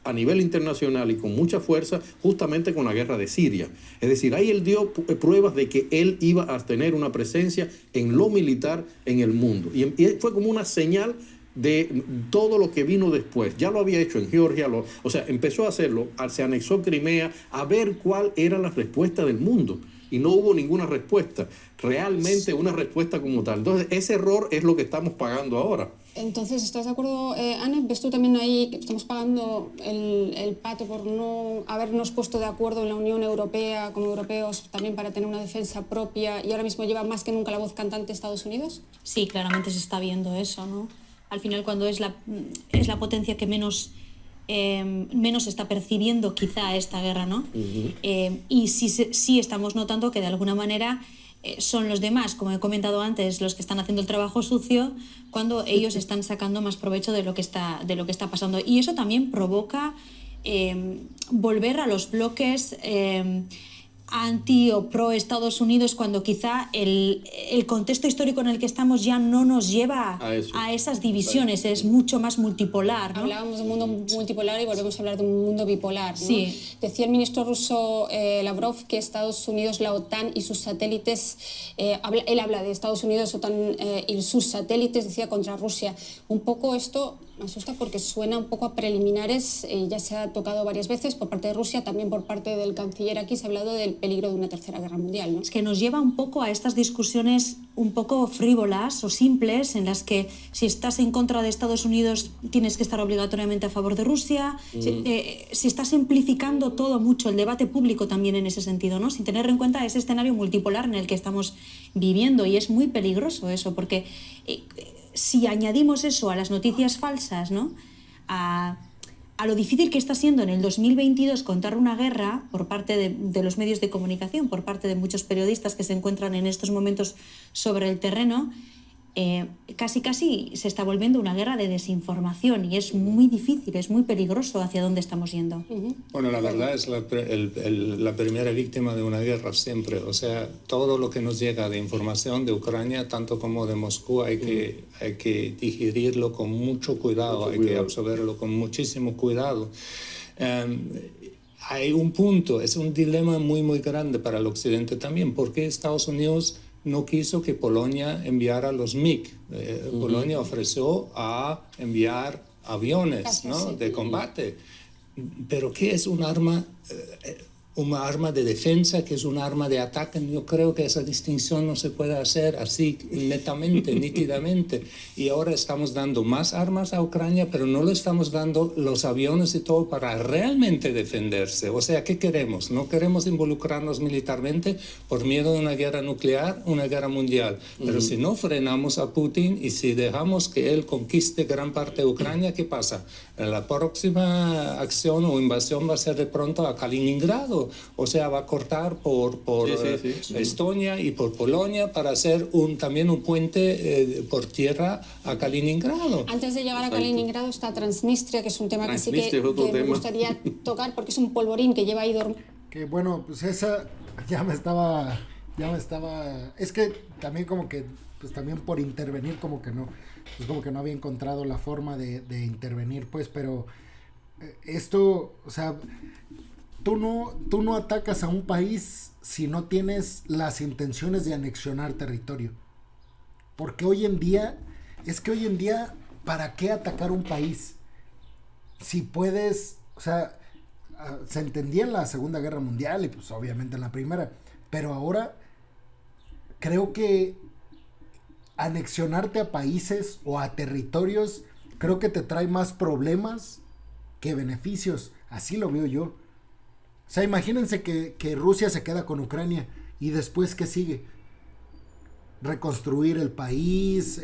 a nivel internacional y con mucha fuerza justamente con la guerra de Siria. Es decir, ahí él dio pruebas de que él iba a tener una presencia en lo militar en el mundo. Y fue como una señal de todo lo que vino después. Ya lo había hecho en Georgia, o sea, empezó a hacerlo, se anexó Crimea, a ver cuál era la respuesta del mundo. Y no hubo ninguna respuesta, realmente una respuesta como tal. Entonces, ese error es lo que estamos pagando ahora.
Entonces, ¿estás de acuerdo, Anne? ¿Ves tú también ahí que estamos pagando el pato por no habernos puesto de acuerdo en la Unión Europea, como europeos, también para tener una defensa propia, y ahora mismo lleva más que nunca la voz cantante Estados Unidos?
Sí, claramente se está viendo eso, ¿no? Al final, cuando es la potencia que menos está percibiendo quizá esta guerra, ¿no? Y sí estamos notando que de alguna manera son los demás, como he comentado antes, los que están haciendo el trabajo sucio, cuando ellos están sacando más provecho de lo que está pasando. Y eso también provoca volver a los bloques anti o pro Estados Unidos, cuando quizá el contexto histórico en el que estamos ya no nos lleva a esas divisiones, es mucho más multipolar, ¿no?
Hablábamos de un mundo multipolar y volvemos a hablar de un mundo bipolar, ¿no?
Sí.
Decía el ministro ruso Lavrov que Estados Unidos, la OTAN y sus satélites, él habla de Estados Unidos, OTAN y sus satélites, decía, contra Rusia. Un poco esto me asusta porque suena un poco a preliminares, ya se ha tocado varias veces por parte de Rusia, también por parte del canciller aquí se ha hablado del peligro de una tercera guerra mundial, ¿no?
Es que nos lleva un poco a estas discusiones un poco frívolas o simples, en las que si estás en contra de Estados Unidos tienes que estar obligatoriamente a favor de Rusia. Se está simplificando todo mucho, el debate público también en ese sentido, ¿no? Sin tener en cuenta ese escenario multipolar en el que estamos viviendo, y es muy peligroso eso, porque si añadimos eso a las noticias falsas, ¿no? A a lo difícil que está siendo en el 2022 contar una guerra por parte de los medios de comunicación, por parte de muchos periodistas que se encuentran en estos momentos sobre el terreno, casi se está volviendo una guerra de desinformación y es muy difícil, es muy peligroso hacia dónde estamos yendo.
Bueno, la verdad es la primera víctima de una guerra siempre. O sea, todo lo que nos llega de información de Ucrania, tanto como de Moscú, hay que digerirlo con mucho cuidado, hay que absorberlo con muchísimo cuidado. Hay un punto, es un dilema muy, muy grande para el Occidente también. ¿Por qué Estados Unidos no quiso que Polonia enviara los MiG? Polonia ofreció a enviar aviones, ¿no?, de combate. Pero ¿qué es un arma? Una arma de defensa, que es un arma de ataque. Yo creo que esa distinción no se puede hacer así netamente, nítidamente. Y ahora estamos dando más armas a Ucrania, pero no le estamos dando los aviones y todo para realmente defenderse. O sea, ¿qué queremos? No queremos involucrarnos militarmente por miedo de una guerra nuclear, una guerra mundial. Pero si no frenamos a Putin y si dejamos que él conquiste gran parte de Ucrania, ¿qué pasa? La próxima acción o invasión va a ser de pronto a Kaliningrado. O sea, va a cortar por Estonia y por Polonia para hacer también un puente por tierra a Kaliningrado.
Antes de llegar a Kaliningrado está Transnistria, que es un tema que sí que me gustaría tocar porque es un polvorín que lleva ahí
Que bueno, pues esa ya me estaba, es que también como que, pues también por intervenir como que no había encontrado la forma de intervenir, pues, pero esto, o sea, tú no atacas a un país si no tienes las intenciones de anexionar territorio. Porque hoy en día, ¿para qué atacar un país? Si puedes, o sea, se entendía en la Segunda Guerra Mundial y pues obviamente en la Primera, pero ahora creo que anexionarte a países o a territorios, creo que te trae más problemas que beneficios. Así lo veo yo. O sea, imagínense que Rusia se queda con Ucrania y después, ¿qué sigue? Reconstruir el país,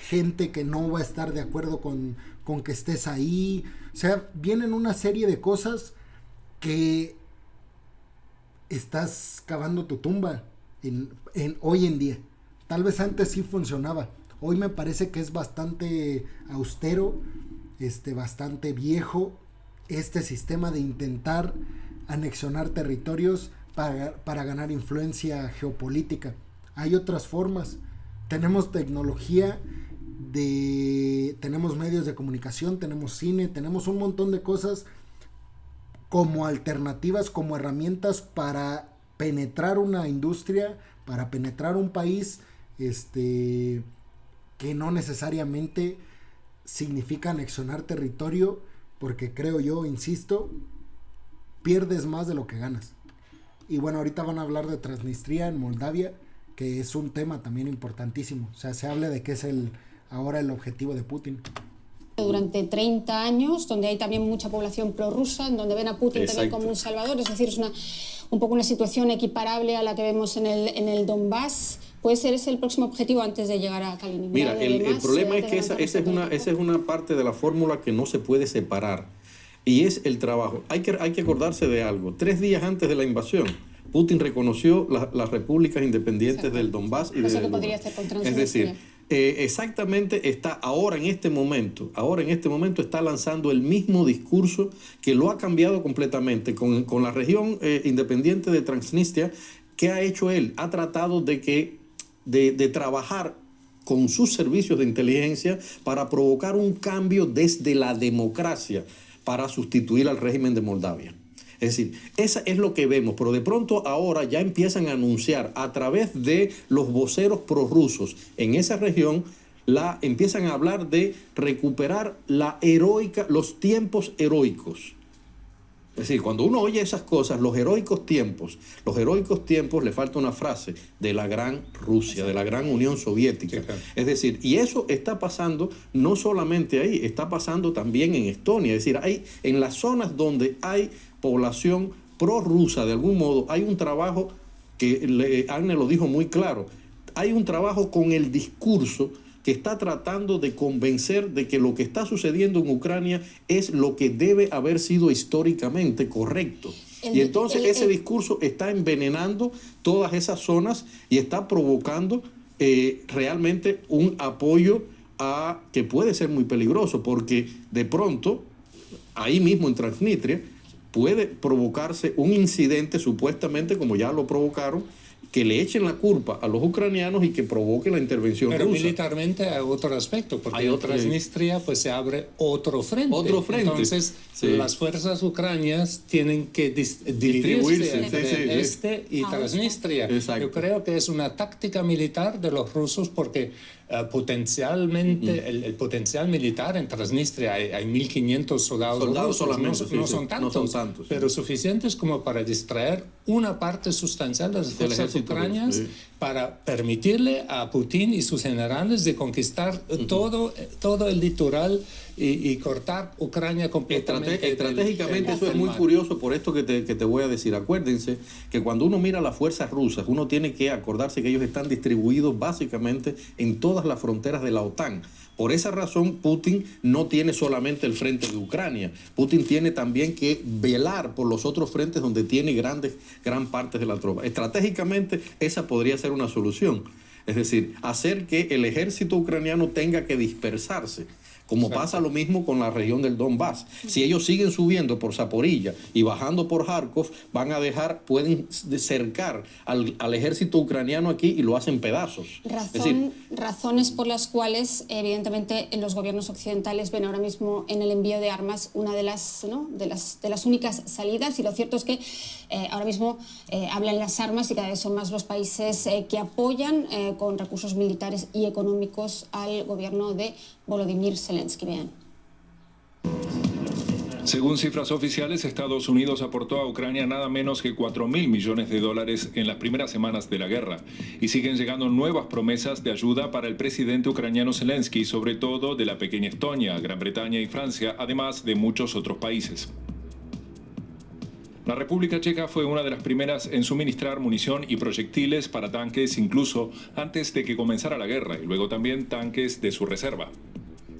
gente que no va a estar de acuerdo con que estés ahí. O sea, vienen una serie de cosas que estás cavando tu tumba hoy en día. Tal vez antes sí funcionaba. Hoy me parece que es bastante austero, bastante viejo este sistema de intentar anexionar territorios para ganar influencia geopolítica. Hay otras formas. Tenemos tecnología, tenemos medios de comunicación, tenemos cine, tenemos un montón de cosas como alternativas, como herramientas para penetrar una industria, para penetrar un país, que no necesariamente significa anexionar territorio, porque creo yo, insisto, pierdes más de lo que ganas. Y bueno, ahorita van a hablar de Transnistria en Moldavia, que es un tema también importantísimo. O sea, se habla de que es ahora el objetivo de Putin.
Durante 30 años, donde hay también mucha población prorrusa, en donde ven a Putin también como un salvador, es decir, es un poco una situación equiparable a la que vemos en el Donbass. ¿Puede ser ese el próximo objetivo antes de llegar a Kaliningrado?
Mira, el problema es que esa es una parte de la fórmula que no se puede separar, y es el trabajo. Hay que acordarse de algo. 3 días antes de la invasión, Putin reconoció las repúblicas independientes del Donbass y de Lugansk. Es decir, exactamente está ahora en este momento está lanzando el mismo discurso que lo ha cambiado completamente con la región independiente de Transnistria. ¿Qué ha hecho él? Ha tratado de trabajar con sus servicios de inteligencia para provocar un cambio desde la democracia para sustituir al régimen de Moldavia. Es decir, eso es lo que vemos, pero de pronto ahora ya empiezan a anunciar a través de los voceros prorrusos en esa región, empiezan a hablar de recuperar los tiempos heroicos. Es decir, cuando uno oye esas cosas, los heroicos tiempos, le falta una frase de la gran Rusia, de la gran Unión Soviética. Es decir, y eso está pasando no solamente ahí, está pasando también en Estonia. Es decir, en las zonas donde hay población prorrusa, de algún modo, hay un trabajo que Agne lo dijo muy claro, hay un trabajo con el discurso que está tratando de convencer de que lo que está sucediendo en Ucrania es lo que debe haber sido históricamente correcto. Y entonces ese discurso está envenenando todas esas zonas y está provocando realmente un apoyo que puede ser muy peligroso, porque de pronto, ahí mismo en Transnistria, puede provocarse un incidente, supuestamente, como ya lo provocaron, que le echen la culpa a los ucranianos y que provoque la intervención
Pero
rusa.
militarmente hay otro aspecto, porque en Transnistria pues se abre otro frente. Entonces, las fuerzas ucranianas tienen que dividirse entre este y Transnistria.
Exacto.
Yo creo que es una táctica militar de los rusos, porque potencialmente el potencial militar en Transnistria hay 1.500 soldados rusos,
solamente,
no son tantos, pero suficientes como para distraer una parte sustancial de las fuerzas ucranianas, para permitirle a Putin y sus generales de conquistar todo el litoral y cortar Ucrania completamente.
Estratégicamente eso es muy curioso, por esto que te voy a decir. Acuérdense que cuando uno mira las fuerzas rusas, uno tiene que acordarse que ellos están distribuidos básicamente en todas las fronteras de la OTAN. Por esa razón, Putin no tiene solamente el frente de Ucrania. Putin tiene también que velar por los otros frentes donde tiene gran parte de la tropa. Estratégicamente, esa podría ser una solución. Es decir, hacer que el ejército ucraniano tenga que dispersarse. Como pasa lo mismo con la región del Donbass. Si ellos siguen subiendo por Zaporilla y bajando por Kharkov, pueden cercar al ejército ucraniano aquí y lo hacen pedazos.
Razones por las cuales, evidentemente, los gobiernos occidentales ven ahora mismo en el envío de armas una de las únicas salidas, y lo cierto es que ahora mismo hablan las armas y cada vez son más los países que apoyan con recursos militares y económicos al gobierno de Volodymyr Zelensky. Bien.
Según cifras oficiales, Estados Unidos aportó a Ucrania nada menos que $4.000 millones en las primeras semanas de la guerra. Y siguen llegando nuevas promesas de ayuda para el presidente ucraniano Zelensky, sobre todo de la pequeña Estonia, Gran Bretaña y Francia, además de muchos otros países. La República Checa fue una de las primeras en suministrar munición y proyectiles para tanques, incluso antes de que comenzara la guerra, y luego también tanques de su reserva.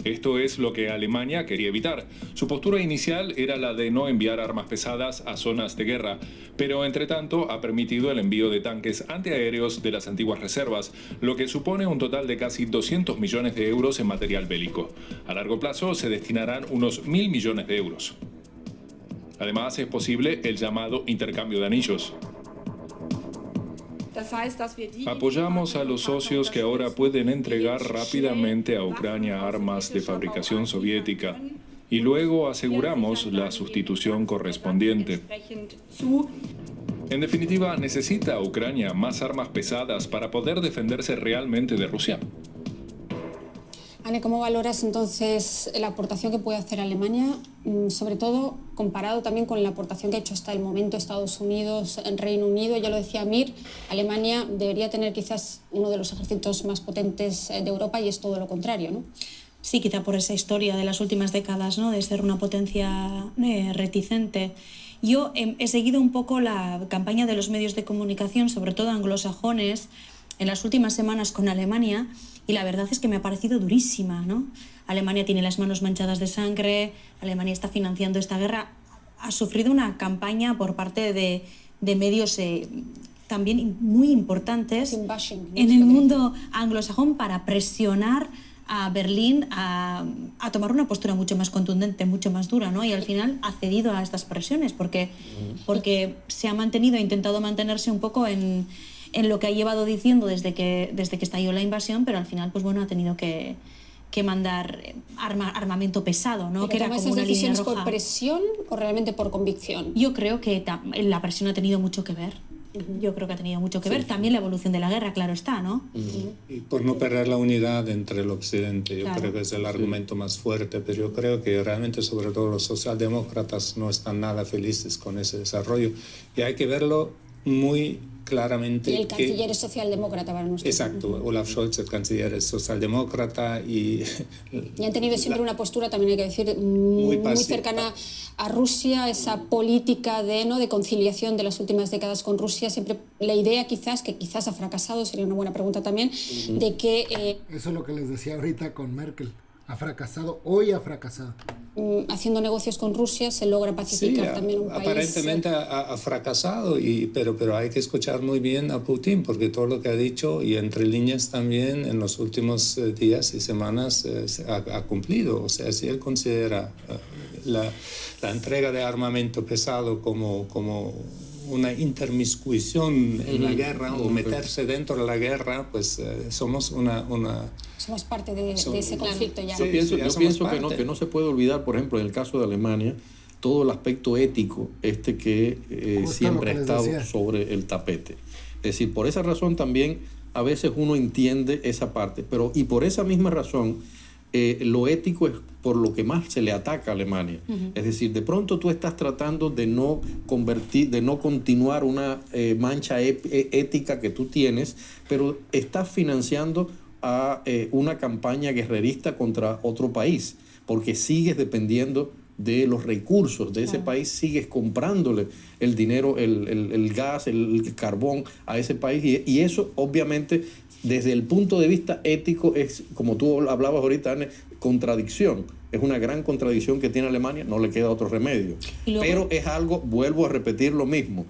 Esto es lo que Alemania quería evitar. Su postura inicial era la de no enviar armas pesadas a zonas de guerra, pero entre tanto ha permitido el envío de tanques antiaéreos de las antiguas reservas, lo que supone un total de casi 200 millones de euros en material bélico. A largo plazo se destinarán unos 1.000 millones de euros. Además, es posible el llamado intercambio de anillos. Apoyamos a los socios que ahora pueden entregar rápidamente a Ucrania armas de fabricación soviética y luego aseguramos la sustitución correspondiente. En definitiva, ¿necesita Ucrania más armas pesadas para poder defenderse realmente de Rusia?
Anne, ¿cómo valoras entonces la aportación que puede hacer Alemania, sobre todo comparado también con la aportación que ha hecho hasta el momento Estados Unidos, Reino Unido? Ya lo decía Mir, Alemania debería tener quizás uno de los ejércitos más potentes de Europa y es todo lo contrario, ¿no?
Sí, quizá por esa historia de las últimas décadas, ¿no?, de ser una potencia reticente. Yo he seguido un poco la campaña de los medios de comunicación, sobre todo anglosajones, en las últimas semanas con Alemania, y la verdad es que me ha parecido durísima, ¿no? Alemania tiene las manos manchadas de sangre, Alemania está financiando esta guerra, ha sufrido una campaña por parte de medios también muy importantes en el mundo anglosajón para presionar a Berlín a tomar una postura mucho más contundente, mucho más dura, ¿no? Y al final ha cedido a estas presiones porque se ha intentado mantenerse un poco en lo que ha llevado diciendo desde que estalló la invasión, pero al final, pues bueno, ha tenido que mandar armamento pesado, ¿no?
Que era como una línea roja. ¿Por presión o realmente por convicción?
Yo creo que la presión ha tenido mucho que ver. Yo creo que ha tenido mucho que ver. También la evolución de la guerra, claro está, ¿no?
Y por no perder la unidad entre el occidente, yo creo que es el argumento más fuerte, pero yo creo que realmente, sobre todo los socialdemócratas, no están nada felices con ese desarrollo. Y hay que verlo muy claramente
y el
que...
canciller es socialdemócrata para nosotros.
Exacto, Olaf Scholz, el canciller, es socialdemócrata y
han tenido siempre una postura, también hay que decir, muy cercana a Rusia, esa política de conciliación de las últimas décadas con Rusia. Siempre la idea quizás ha fracasado, sería una buena pregunta también, de que...
Eso es lo que les decía ahorita con Merkel. Ha fracasado, hoy ha fracasado.
Haciendo negocios con Rusia se logra pacificar también un país.
Aparentemente ha fracasado, pero hay que escuchar muy bien a Putin, porque todo lo que ha dicho, y entre líneas también, en los últimos días y semanas ha cumplido. O sea, si él considera la entrega de armamento pesado como una intermiscusión en la guerra o meterse dentro de la guerra, pues somos
somos parte de ese conflicto ya.
Yo pienso que no se puede olvidar, por ejemplo, en el caso de Alemania, todo el aspecto ético que siempre ha estado sobre el tapete. Es decir, por esa razón también a veces uno entiende esa parte, pero y por esa misma razón lo ético es por lo que más se le ataca a Alemania. Es decir, de pronto tú estás tratando de no continuar una mancha ética que tú tienes, pero estás financiando a una campaña guerrerista contra otro país, porque sigues dependiendo de los recursos de ese país, sigues comprándole el dinero, el gas, el carbón a ese país, y eso obviamente desde el punto de vista ético es, como tú hablabas ahorita, Anne, contradicción. Es una gran contradicción que tiene Alemania, no le queda otro remedio. Pero es algo, vuelvo a repetir lo mismo,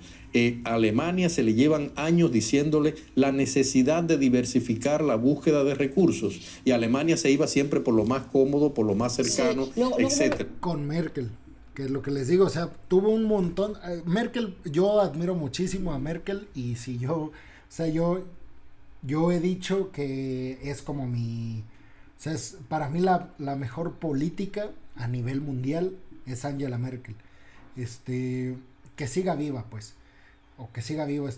a Alemania se le llevan años diciéndole la necesidad de diversificar la búsqueda de recursos, y Alemania se iba siempre por lo más cómodo, por lo más cercano, etc.
Con Merkel, que es lo que les digo, o sea, tuvo un montón, Merkel, yo admiro muchísimo a Merkel, y si yo he dicho que es como o sea, es para mí la mejor política a nivel mundial es Angela Merkel. Que siga viva, pues. O que siga vivo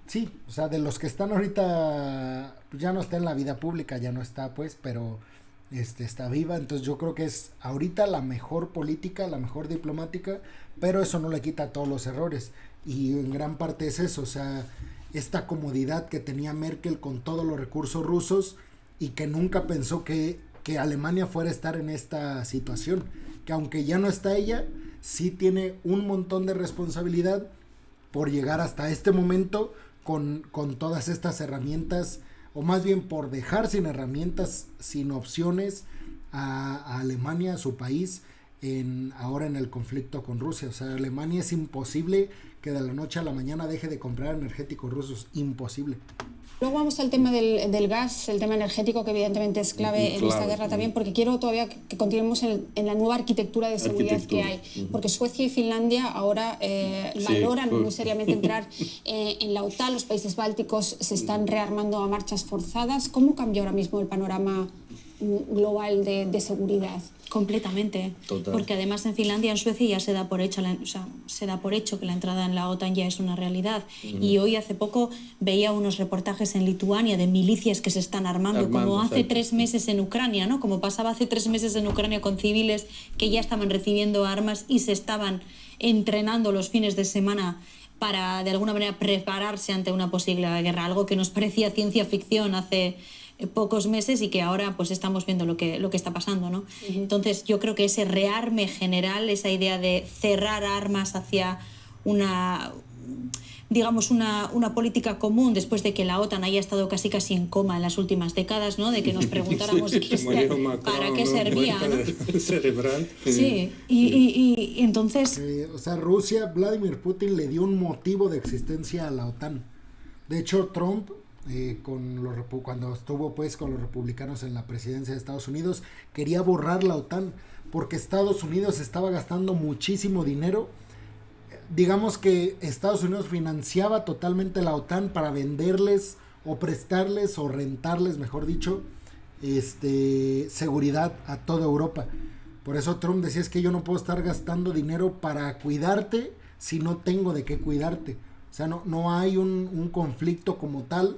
sí, o sea, de los que están ahorita, pues ya no está en la vida pública, ya no está, pues, pero está viva. Entonces yo creo que es ahorita la mejor política, la mejor diplomática, pero eso no le quita todos los errores. Y en gran parte es eso, o sea, esta comodidad que tenía Merkel con todos los recursos rusos, y que nunca pensó que Alemania fuera a estar en esta situación, que aunque ya no está ella, sí tiene un montón de responsabilidad por llegar hasta este momento con todas estas herramientas, o más bien por dejar sin herramientas, sin opciones a Alemania, a su país, ahora en el conflicto con Rusia. O sea, Alemania es imposible que de la noche a la mañana deje de comprar energéticos rusos, imposible.
Luego vamos al tema del gas, el tema energético, que evidentemente es clave en esta guerra también, porque quiero todavía que continuemos en la nueva arquitectura de seguridad que hay, porque Suecia y Finlandia ahora valoran muy seriamente entrar en la OTAN. Los países bálticos se están rearmando a marchas forzadas. ¿Cómo cambia ahora mismo el panorama global de seguridad?
Completamente.
Total.
Porque además en Finlandia, en Suecia ya se da por hecho que la entrada en la OTAN ya es una realidad. Y hoy hace poco veía unos reportajes en Lituania de milicias que se están armando como hace 3 meses en Ucrania, ¿no? Como pasaba hace 3 meses en Ucrania con civiles que ya estaban recibiendo armas y se estaban entrenando los fines de semana para de alguna manera prepararse ante una posible guerra, algo que nos parecía ciencia ficción hace pocos meses y que ahora pues estamos viendo lo que está pasando, ¿no? Entonces yo creo que ese rearme general, esa idea de cerrar armas hacia una política común, después de que la OTAN haya estado casi en coma en las últimas décadas, ¿no? De que nos preguntáramos para qué servía, ¿no?
Cerebral.
Sí, y entonces...
O sea, Rusia, Vladimir Putin le dio un motivo de existencia a la OTAN. De hecho, Trump, cuando estuvo pues con los republicanos en la presidencia de Estados Unidos, quería borrar la OTAN, porque Estados Unidos estaba gastando muchísimo dinero. Digamos que Estados Unidos financiaba totalmente la OTAN para venderles o prestarles o rentarles, mejor dicho, seguridad a toda Europa. Por eso Trump decía, es que yo no puedo estar gastando dinero para cuidarte si no tengo de qué cuidarte. O sea, no hay un conflicto como tal.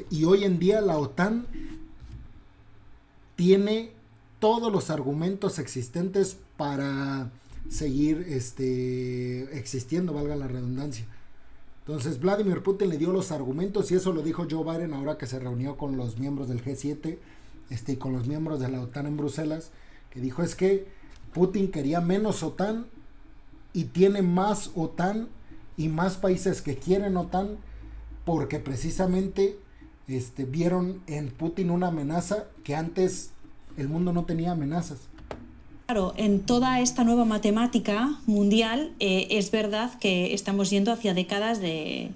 Y hoy en día la OTAN tiene todos los argumentos existentes para seguir existiendo, valga la redundancia. Entonces Vladimir Putin le dio los argumentos y eso lo dijo Joe Biden ahora que se reunió con los miembros del G7 y con los miembros de la OTAN en Bruselas, que dijo es que Putin quería menos OTAN y tiene más OTAN y más países que quieren OTAN porque precisamente vieron en Putin una amenaza que antes el mundo no tenía amenazas.
Claro, en toda esta nueva matemática mundial es verdad que estamos yendo hacia décadas de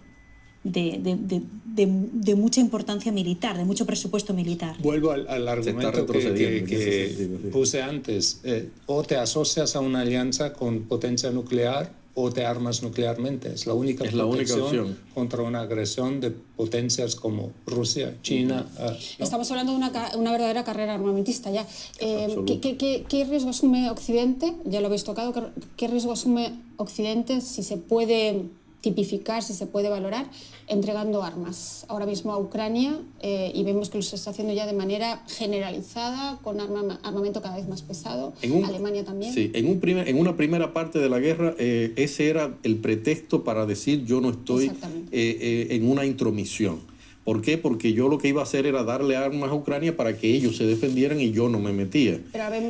mucha importancia militar, de mucho presupuesto militar.
Vuelvo al argumento que puse antes. O te asocias a una alianza con potencia nuclear o te armas nuclearmente. Es la única opción contra una agresión de potencias como Rusia, China. ¿no?
Estamos hablando de una verdadera carrera armamentista ya. ¿Qué riesgo asume Occidente? Ya lo habéis tocado. ¿Qué riesgo asume Occidente si se puede tipificar, si se puede valorar, entregando armas ahora mismo a Ucrania y vemos que lo se está haciendo ya de manera generalizada, con armamento cada vez más pesado, Alemania también?
Sí, en una primera parte de la guerra ese era el pretexto para decir yo no estoy en una intromisión. ¿Por qué? Porque yo lo que iba a hacer era darle armas a Ucrania para que ellos se defendieran y yo no me metía.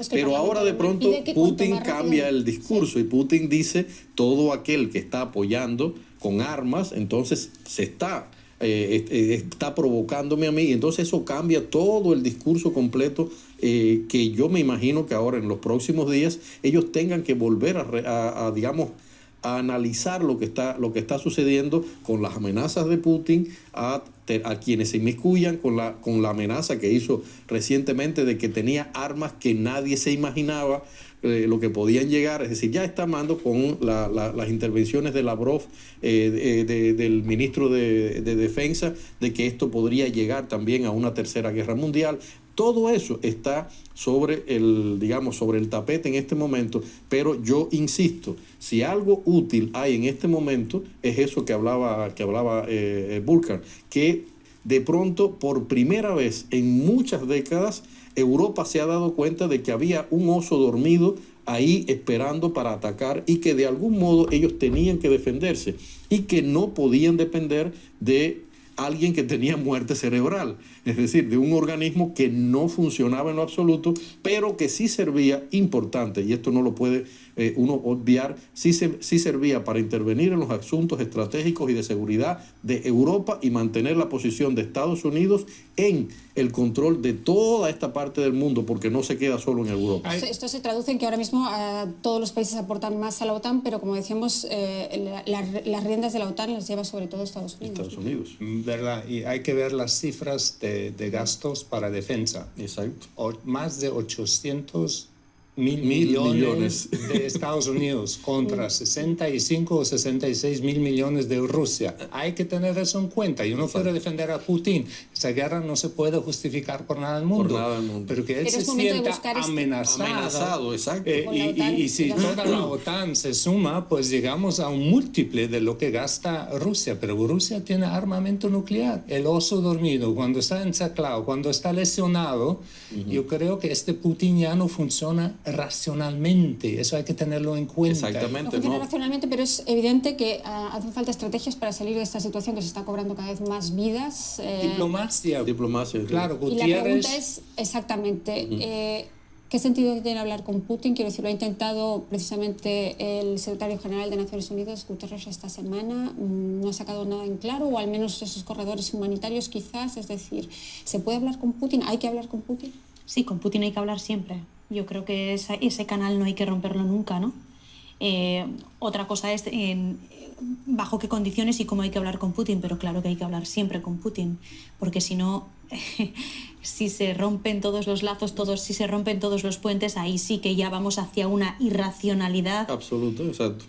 Pero ahora de pronto Putin cambia el discurso y Putin dice todo aquel que está apoyando con armas, entonces se está provocándome a mí, y entonces eso cambia todo el discurso completo que yo me imagino que ahora en los próximos días ellos tengan que volver a analizar lo que está sucediendo con las amenazas de Putin a quienes se inmiscuyan, con la amenaza que hizo recientemente de que tenía armas que nadie se imaginaba lo que podían llegar. Es decir, ya está armando con las intervenciones de Lavrov, del ministro de Defensa, de que esto podría llegar también a una tercera guerra mundial. Todo eso está sobre el tapete en este momento, pero yo insisto, si algo útil hay en este momento es eso que hablaba Burkhardt, que de pronto por primera vez en muchas décadas Europa se ha dado cuenta de que había un oso dormido ahí esperando para atacar y que de algún modo ellos tenían que defenderse y que no podían depender de alguien que tenía muerte cerebral, es decir, de un organismo que no funcionaba en lo absoluto, pero que sí servía, importante, y esto no lo puede uno obviar, sí servía para intervenir en los asuntos estratégicos y de seguridad de Europa y mantener la posición de Estados Unidos en el control de toda esta parte del mundo, porque no se queda solo en Europa.
Esto se traduce en que ahora mismo todos los países aportan más a la OTAN, pero como decíamos, las riendas de la OTAN las lleva sobre todo Estados Unidos.
¿Verdad? Y hay que ver las cifras de gastos para defensa.
Exacto.
Más de 800 mil millones de Estados Unidos contra 65 o 66 mil millones de Rusia. Hay que tener eso en cuenta. Yo no quiero defender a Putin. Esa guerra no se puede justificar por nada del mundo. Pero que él se sienta amenazado.
Exacto.
Y si toda la OTAN se suma, pues llegamos a un múltiple de lo que gasta Rusia. Pero Rusia tiene armamento nuclear. El oso dormido, cuando está ensaclado, cuando está lesionado, yo creo que este Putin ya no funciona racionalmente. Eso hay que tenerlo en cuenta.
Exactamente.
No funciona racionalmente, pero es evidente que hacen falta estrategias para salir de esta situación que se está cobrando cada vez más vidas.
Diplomacia.
Y
Claro,
la
Gutiérrez.
pregunta es exactamente ¿qué sentido tiene hablar con Putin? Quiero decir, lo ha intentado precisamente el secretario general de Naciones Unidas, Guterres, esta semana. No ha sacado nada en claro, o al menos esos corredores humanitarios quizás. Es decir, ¿se puede hablar con Putin? ¿Hay que hablar con Putin?
Sí, con Putin hay que hablar siempre. Yo creo que ese canal no hay que romperlo nunca, ¿no? Otra cosa es bajo qué condiciones y cómo hay que hablar con Putin, pero claro que hay que hablar siempre con Putin, porque si no, si se rompen todos los lazos, si se rompen todos los puentes, ahí sí que ya vamos hacia una irracionalidad
absoluta, exacto,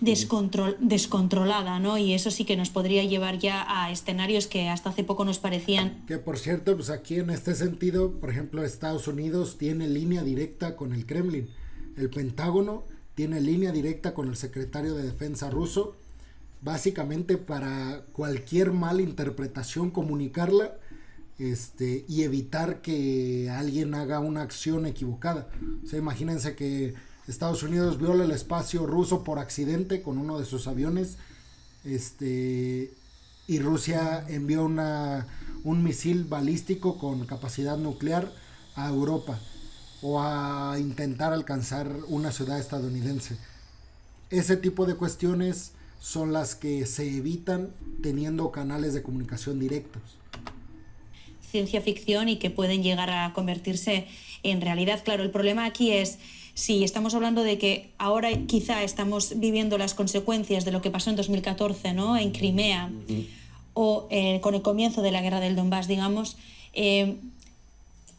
descontrolada, ¿no? Y eso sí que nos podría llevar ya a escenarios que hasta hace poco nos parecían.
Que por cierto, pues aquí en este sentido, por ejemplo, Estados Unidos tiene línea directa con el Kremlin, el Pentágono tiene línea directa con el secretario de Defensa ruso, básicamente para cualquier mala interpretación comunicarla y evitar que alguien haga una acción equivocada. O sea, imagínense que Estados Unidos viola el espacio ruso por accidente con uno de sus aviones, y Rusia envió un misil balístico con capacidad nuclear a Europa o a intentar alcanzar una ciudad estadounidense. Ese tipo de cuestiones son las que se evitan teniendo canales de comunicación directos.
Ciencia ficción y que pueden llegar a convertirse en realidad. Claro, el problema aquí es, si estamos hablando de que ahora quizá estamos viviendo las consecuencias de lo que pasó en 2014, ¿no?, en Crimea, o con el comienzo de la guerra del Donbass, digamos,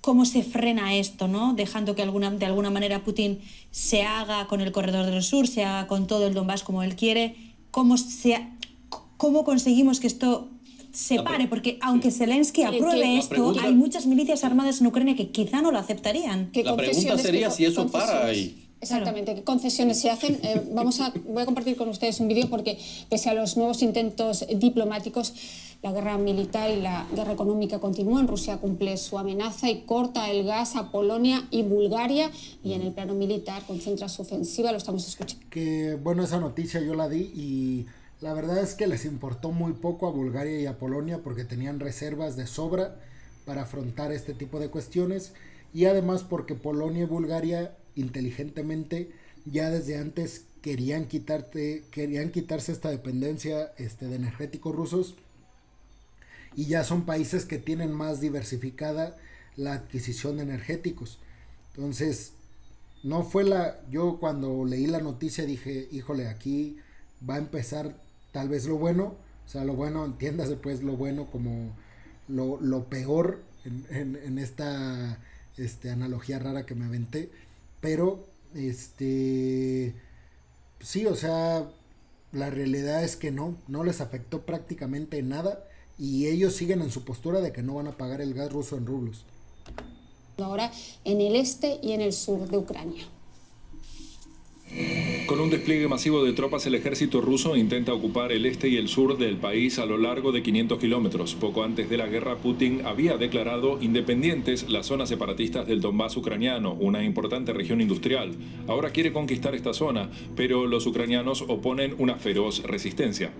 ¿cómo se frena esto, ¿no?, dejando que de alguna manera Putin se haga con el corredor del sur, se haga con todo el Donbass como él quiere? ¿Cómo conseguimos que esto se pare? Porque aunque Zelensky apruebe esto, hay muchas milicias armadas en Ucrania que quizá no lo aceptarían.
La pregunta sería si eso para ahí.
Exactamente, qué concesiones se hacen. Voy a compartir con ustedes un vídeo porque pese a los nuevos intentos diplomáticos, la guerra militar y la guerra económica continúan. Rusia cumple su amenaza y corta el gas a Polonia y Bulgaria, y en el plano militar concentra su ofensiva. Lo estamos escuchando.
Que bueno, esa noticia yo la di y la verdad es que les importó muy poco a Bulgaria y a Polonia porque tenían reservas de sobra para afrontar este tipo de cuestiones, y además porque Polonia y Bulgaria inteligentemente ya desde antes querían quitarse esta dependencia de energéticos rusos, y ya son países que tienen más diversificada la adquisición de energéticos. Entonces no fue yo cuando leí la noticia dije, híjole, aquí va a empezar tal vez lo bueno, o sea, lo bueno, entiéndase pues lo bueno como lo peor en esta analogía rara que me aventé, pero sí, o sea, la realidad es que no les afectó prácticamente nada, y ellos siguen en su postura de que no van a pagar el gas ruso en rublos.
Ahora en el este y en el sur de Ucrania.
Con un despliegue masivo de tropas, el ejército ruso intenta ocupar el este y el sur del país a lo largo de 500 kilómetros. Poco antes de la guerra, Putin había declarado independientes las zonas separatistas del Donbass ucraniano, una importante región industrial. Ahora quiere conquistar esta zona, pero los ucranianos oponen una feroz resistencia.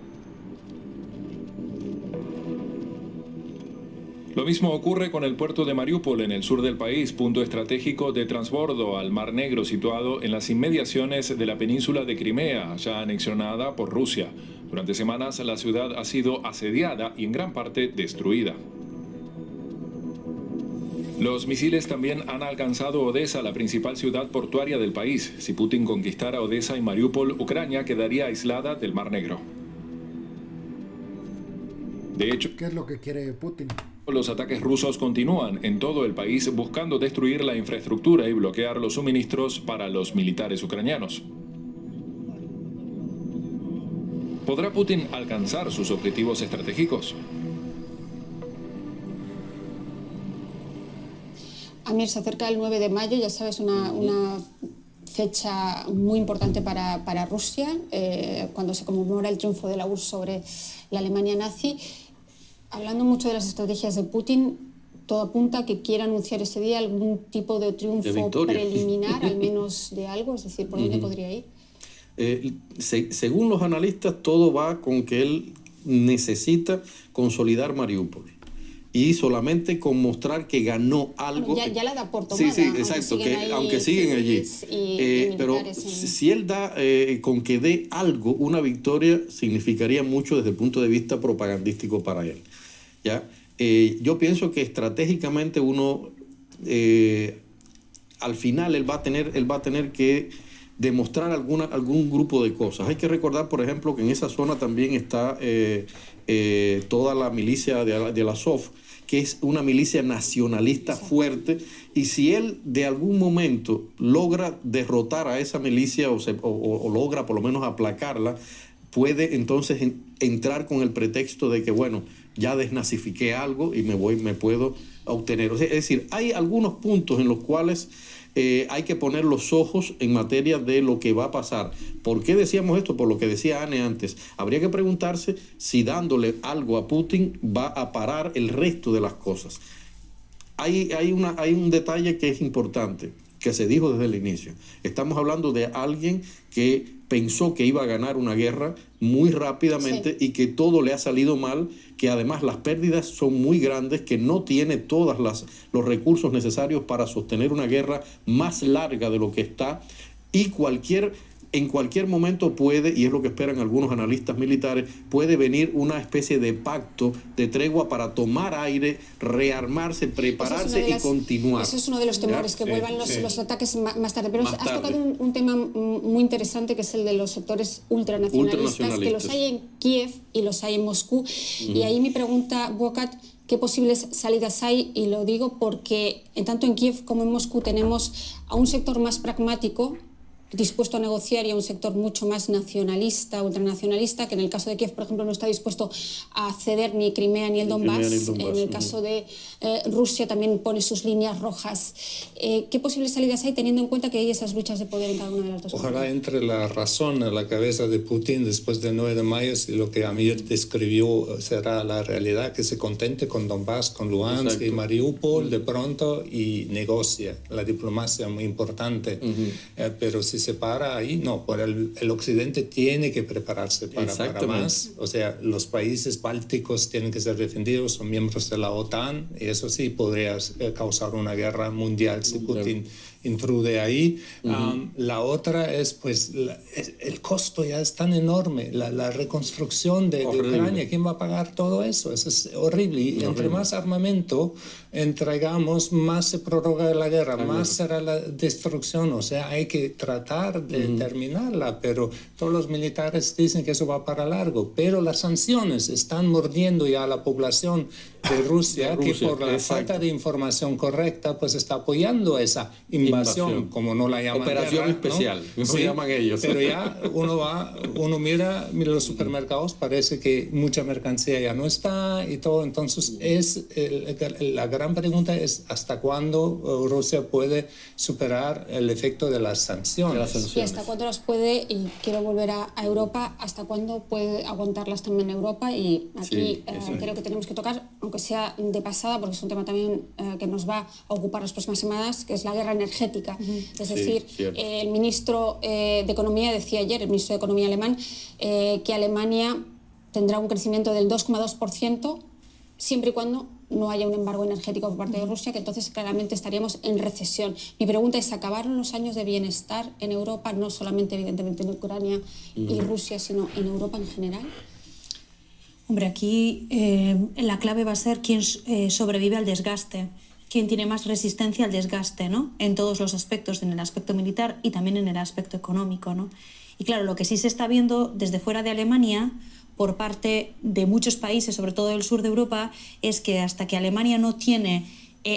Lo mismo ocurre con el puerto de Mariupol en el sur del país, punto estratégico de transbordo al Mar Negro situado en las inmediaciones de la península de Crimea, ya anexionada por Rusia. Durante semanas la ciudad ha sido asediada y en gran parte destruida. Los misiles también han alcanzado Odessa, la principal ciudad portuaria del país. Si Putin conquistara Odessa y Mariupol, Ucrania quedaría aislada del Mar Negro. De hecho,
¿qué es lo que quiere Putin?
Los ataques rusos continúan en todo el país buscando destruir la infraestructura y bloquear los suministros para los militares ucranianos. ¿Podrá Putin alcanzar sus objetivos estratégicos?
Amir, se acerca el 9 de mayo, ya sabes, una fecha muy importante para Rusia, cuando se conmemora el triunfo de la URSS sobre la Alemania nazi. Hablando mucho de las estrategias de Putin, todo apunta a que quiera anunciar ese día algún tipo de triunfo preliminar, al menos de algo, es decir, ¿por dónde podría ir?
Según los analistas, todo va con que él necesita consolidar Mariupol. Y solamente con mostrar que ganó algo.
Bueno, ya la da por tomada.
Sí, exacto, aunque siguen allí. Pero si él da, con que dé algo, una victoria, significaría mucho desde el punto de vista propagandístico para él. ¿Ya? Yo pienso que estratégicamente uno, al final él va a tener que demostrar algún grupo de cosas. Hay que recordar, por ejemplo, que en esa zona también está toda la milicia de Azov, que es una milicia nacionalista fuerte, y si él de algún momento logra derrotar a esa milicia o logra por lo menos aplacarla, puede entonces entrar con el pretexto de que, bueno, ya desnazifiqué algo y me puedo obtener. O sea, es decir, hay algunos puntos en los cuales hay que poner los ojos en materia de lo que va a pasar. ¿Por qué decíamos esto? Por lo que decía Anne antes. Habría que preguntarse si dándole algo a Putin va a parar el resto de las cosas. Hay un detalle que es importante. que se dijo desde el inicio. Estamos hablando de alguien que pensó que iba a ganar una guerra muy rápidamente y que todo le ha salido mal, que además las pérdidas son muy grandes, que no tiene todos los recursos necesarios para sostener una guerra más larga de lo que está, y en cualquier momento puede, y es lo que esperan algunos analistas militares, puede venir una especie de pacto, de tregua para tomar aire, rearmarse, prepararse y continuar.
Eso es uno de los temores, que vuelvan los ataques más tarde. Pero has tocado un tema muy interesante, que es el de los sectores ultranacionalistas, que los hay en Kiev y los hay en Moscú. Y ahí mi pregunta, Bocat, ¿qué posibles salidas hay? Y lo digo porque tanto en Kiev como en Moscú tenemos a un sector más pragmático, dispuesto a negociar, y a un sector mucho más nacionalista, ultranacionalista, que en el caso de Kiev, por ejemplo, no está dispuesto a ceder ni Crimea ni el Donbass. En el caso de Rusia también pone sus líneas rojas. ¿Qué posibles salidas hay, teniendo en cuenta que hay esas luchas de poder en cada una de las dos?
Ojalá entre la razón en la cabeza de Putin después del 9 de mayo, si lo que Amir describió será la realidad, que se contente con Donbass, con Luhansk y Mariupol de pronto y negocia. La diplomacia es muy importante, pero si se para ahí, no, por el occidente tiene que prepararse para más. O sea, los países bálticos tienen que ser defendidos, son miembros de la OTAN, y eso sí podría causar una guerra mundial si Putin intrude ahí. La otra es, pues, el costo ya es tan enorme, la reconstrucción de Ucrania, ¿quién va a pagar todo eso? Eso es horrible. Y entre más armamento entregamos, más se prorroga la guerra, más será la destrucción. O sea, hay que tratar de terminarla, pero todos los militares dicen que eso va para largo. Pero las sanciones están mordiendo ya a la población de Rusia, que por la falta de información correcta, pues está apoyando esa invasión, como no la llaman
operación
guerra,
especial,
¿no?
sí, llaman ellos.
Pero ya uno mira los supermercados, parece que mucha mercancía ya no está y todo. Entonces la gran pregunta es hasta cuándo Rusia puede superar el efecto de las sanciones.
Y hasta cuándo las puede, y quiero volver a Europa, hasta cuándo puede aguantarlas también Europa. Y aquí creo que tenemos que tocar, aunque sea de pasada, porque es un tema también que nos va a ocupar las próximas semanas, que es la guerra energética. Es decir, el ministro de Economía decía ayer, el ministro de Economía alemán, que Alemania tendrá un crecimiento del 2,2%, siempre y cuando no haya un embargo energético por parte de Rusia, que entonces claramente estaríamos en recesión. Mi pregunta es, ¿acabaron los años de bienestar en Europa, no solamente evidentemente en Ucrania y Rusia, sino en Europa en general?
Hombre, aquí la clave va a ser quién sobrevive al desgaste, quién tiene más resistencia al desgaste, ¿no? En todos los aspectos, en el aspecto militar y también en el aspecto económico, ¿no? Y claro, lo que sí se está viendo desde fuera de Alemania, por parte de muchos países, sobre todo del sur de Europa, es que hasta que Alemania no tiene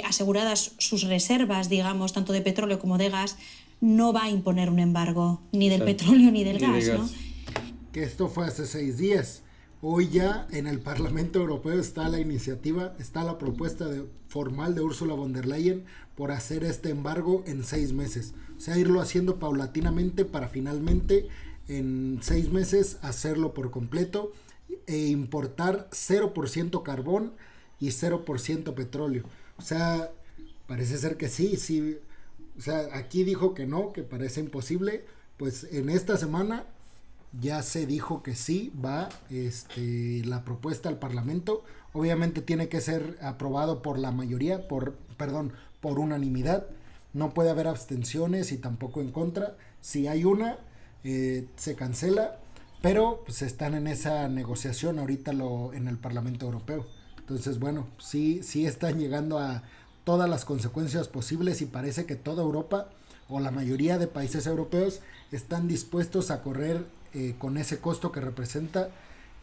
aseguradas sus reservas, digamos, tanto de petróleo como de gas, no va a imponer un embargo ni del petróleo ni del gas, ¿no?
Que esto fue hace 6 días. Hoy ya en el Parlamento Europeo está la iniciativa, está la propuesta formal de Ursula von der Leyen por hacer este embargo en 6 meses. O sea, irlo haciendo paulatinamente para finalmente en 6 meses hacerlo por completo e importar 0% carbón y 0% petróleo. O sea, parece ser que sí. O sea, aquí dijo que no, que parece imposible. Pues en esta semana ya se dijo que sí va la propuesta al Parlamento. Obviamente tiene que ser aprobado por la mayoría, por unanimidad. No puede haber abstenciones y tampoco en contra. Si hay una, se cancela, pero pues están en esa negociación ahorita en el Parlamento Europeo. Entonces, bueno, sí están llegando a todas las consecuencias posibles y parece que toda Europa o la mayoría de países europeos están dispuestos a correr con ese costo que representa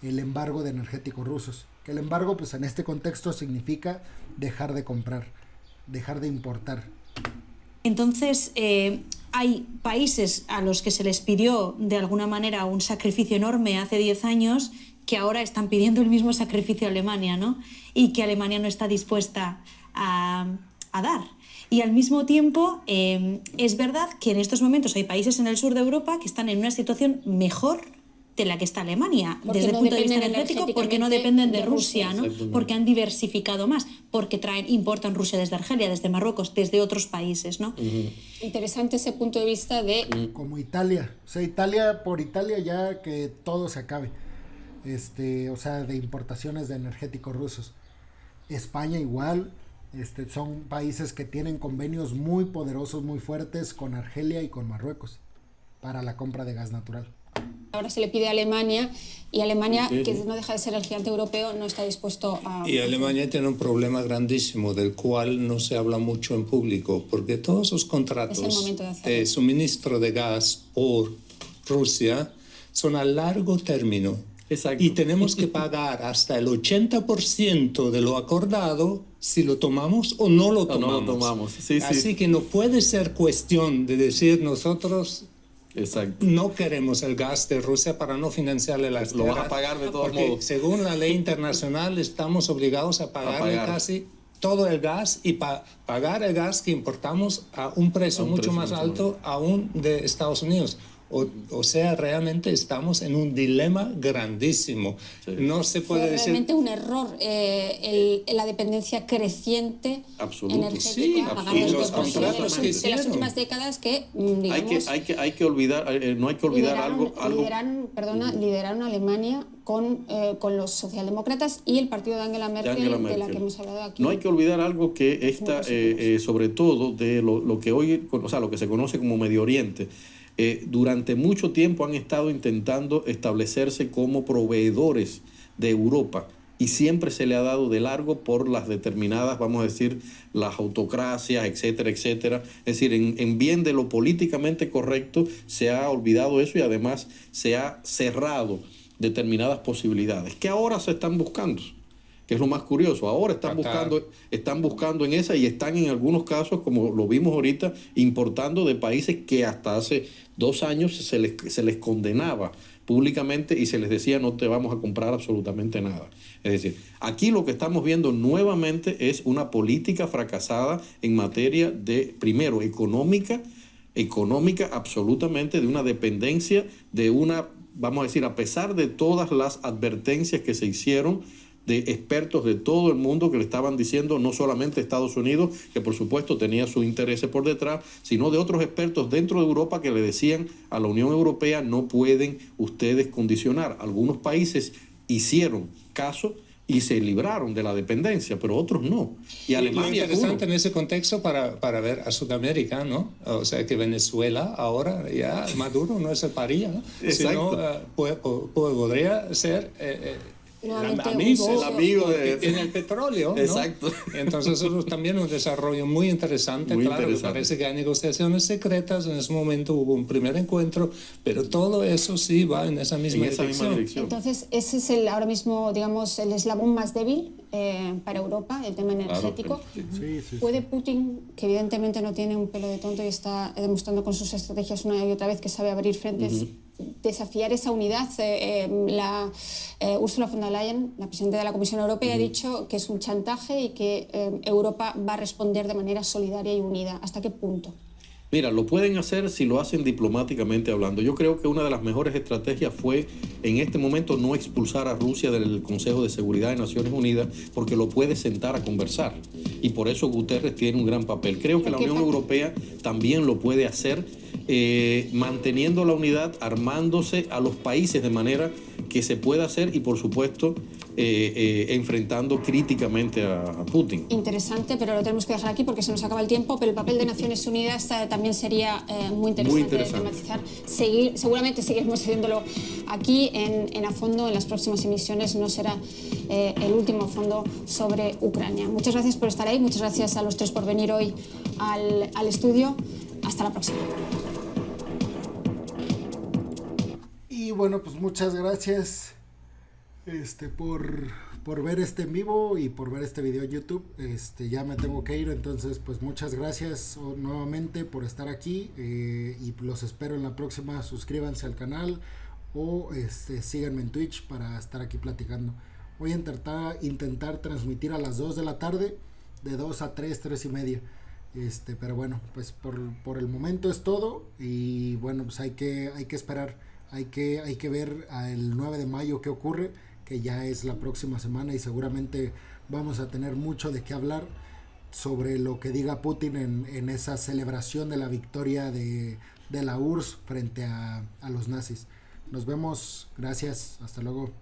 el embargo de energéticos rusos. Que el embargo, pues en este contexto significa dejar de comprar, dejar de importar.
Entonces, hay países a los que se les pidió de alguna manera un sacrificio enorme hace 10 años que ahora están pidiendo el mismo sacrificio a Alemania, ¿no? Y que Alemania no está dispuesta a dar. Y al mismo tiempo, es verdad que en estos momentos hay países en el sur de Europa que están en una situación mejor de la que está Alemania,
Porque
desde el
no
punto de vista
dependen
energético, porque no dependen de Rusia, ¿no?
Exactamente.
Porque han diversificado más, porque importan Rusia desde Argelia, desde Marruecos, desde otros países, ¿no?
Interesante ese punto de vista de...
Como Italia, o sea, por Italia ya que todo se acabe, o sea, de importaciones de energéticos rusos. España igual, son países que tienen convenios muy poderosos, muy fuertes con Argelia y con Marruecos para la compra de gas natural.
Ahora se le pide a Alemania, y Alemania,
Sí, sí.
que no deja de ser el gigante europeo, no está dispuesto a...
Y Alemania tiene un problema grandísimo del cual no se habla mucho en público, porque todos los
Es el
contratos
momento de hacerlo.
de suministro de gas por Rusia son a largo término.
Exacto.
Y tenemos que pagar hasta el 80% de lo acordado si lo tomamos o no lo
O no
tomamos.
lo tomamos. Sí, sí.
Así que no puede ser cuestión de decir nosotros
Exacto.
no queremos el gas de Rusia para no financiarle las
Lo vas
guerras,
a pagar de todos
porque
modos.
según la ley internacional estamos obligados a pagarle
pagar.
casi todo el gas y pagar el gas que importamos a un precio mucho más alto aún de Estados Unidos. O sea, realmente estamos en un dilema grandísimo.
Sí.
No se puede
Fue
decir...
realmente un error la dependencia creciente
Absoluto.
energética
Sí,
a
y
ganar
los
de Rusia
contratos que
de las
hicieron.
últimas décadas que, digamos,
Hay que olvidar, no hay que olvidar algo.
lideraron Alemania con los socialdemócratas y el partido de Angela Merkel, de la que hemos hablado aquí.
No hay que olvidar algo que esta, sobre todo de lo que hoy, o sea, lo que se conoce como Medio Oriente, durante mucho tiempo han estado intentando establecerse como proveedores de Europa y siempre se le ha dado de largo por las determinadas, vamos a decir, las autocracias, etcétera, etcétera. Es decir, en bien de lo políticamente correcto se ha olvidado eso y además se ha cerrado determinadas posibilidades que ahora se están buscando, que es lo más curioso. Ahora están buscando en esa y están en algunos casos, como lo vimos ahorita, importando de países que hasta hace 2 años se les condenaba públicamente y se les decía no te vamos a comprar absolutamente nada. Es decir, aquí lo que estamos viendo nuevamente es una política fracasada en materia de, primero, económica absolutamente, de una dependencia, de una, vamos a decir, a pesar de todas las advertencias que se hicieron de expertos de todo el mundo que le estaban diciendo, no solamente Estados Unidos, que por supuesto tenía sus intereses por detrás, sino de otros expertos dentro de Europa que le decían a la Unión Europea, no pueden ustedes condicionar. Algunos países hicieron caso y se libraron de la dependencia, pero otros no. Y Alemania,
muy interesante en ese contexto para ver a Sudamérica, ¿no? O sea, que Venezuela ahora ya Maduro no es el paria, ¿no?
Exacto.
Sino, podría ser...
Nuevamente
el amigo
de-
en el petróleo, ¿no?
Exacto.
Entonces eso es también un desarrollo muy interesante.
Muy
Claro,
interesante.
me parece que hay negociaciones secretas, en ese momento hubo un primer encuentro, pero todo eso sí va en esa misma dirección.
Entonces, ese es ahora mismo, digamos, el eslabón más débil para Europa, el tema energético.
Sí.
¿Puede Putin, que evidentemente no tiene un pelo de tonto y está demostrando con sus estrategias una y otra vez que sabe abrir frentes, desafiar esa unidad? Ursula von der Leyen, la presidenta de la Comisión Europea, ha dicho que es un chantaje y que Europa va a responder de manera solidaria y unida. ¿Hasta qué punto?
Mira, lo pueden hacer si lo hacen diplomáticamente hablando. Yo creo que una de las mejores estrategias fue en este momento no expulsar a Rusia del Consejo de Seguridad de Naciones Unidas porque lo puede sentar a conversar. Y por eso Guterres tiene un gran papel. Creo que la Unión Europea también lo puede hacer manteniendo la unidad, armándose a los países de manera que se pueda hacer y por supuesto enfrentando críticamente a Putin.
Interesante, pero lo tenemos que dejar aquí porque se nos acaba el tiempo, pero el papel de Naciones Unidas también sería muy interesante de tematizar. Seguramente seguiremos haciéndolo aquí en A Fondo, en las próximas emisiones, no será el último fondo sobre Ucrania. Muchas gracias por estar ahí, muchas gracias a los tres por venir hoy al estudio. Hasta la próxima.
Y bueno, pues muchas gracias por ver este en vivo y por ver este video en YouTube. Ya me tengo que ir, entonces pues muchas gracias nuevamente por estar aquí y los espero en la próxima. Suscríbanse al canal o síganme en Twitch para estar aquí platicando. Voy a intentar transmitir a las 2 de la tarde, de 2 a 3, 3 y media. Pero bueno, pues por el momento es todo y bueno, pues hay que esperar Hay que ver el 9 de mayo qué ocurre, que ya es la próxima semana, y seguramente vamos a tener mucho de qué hablar sobre lo que diga Putin en esa celebración de la victoria de la URSS frente a los nazis. Nos vemos, gracias, hasta luego.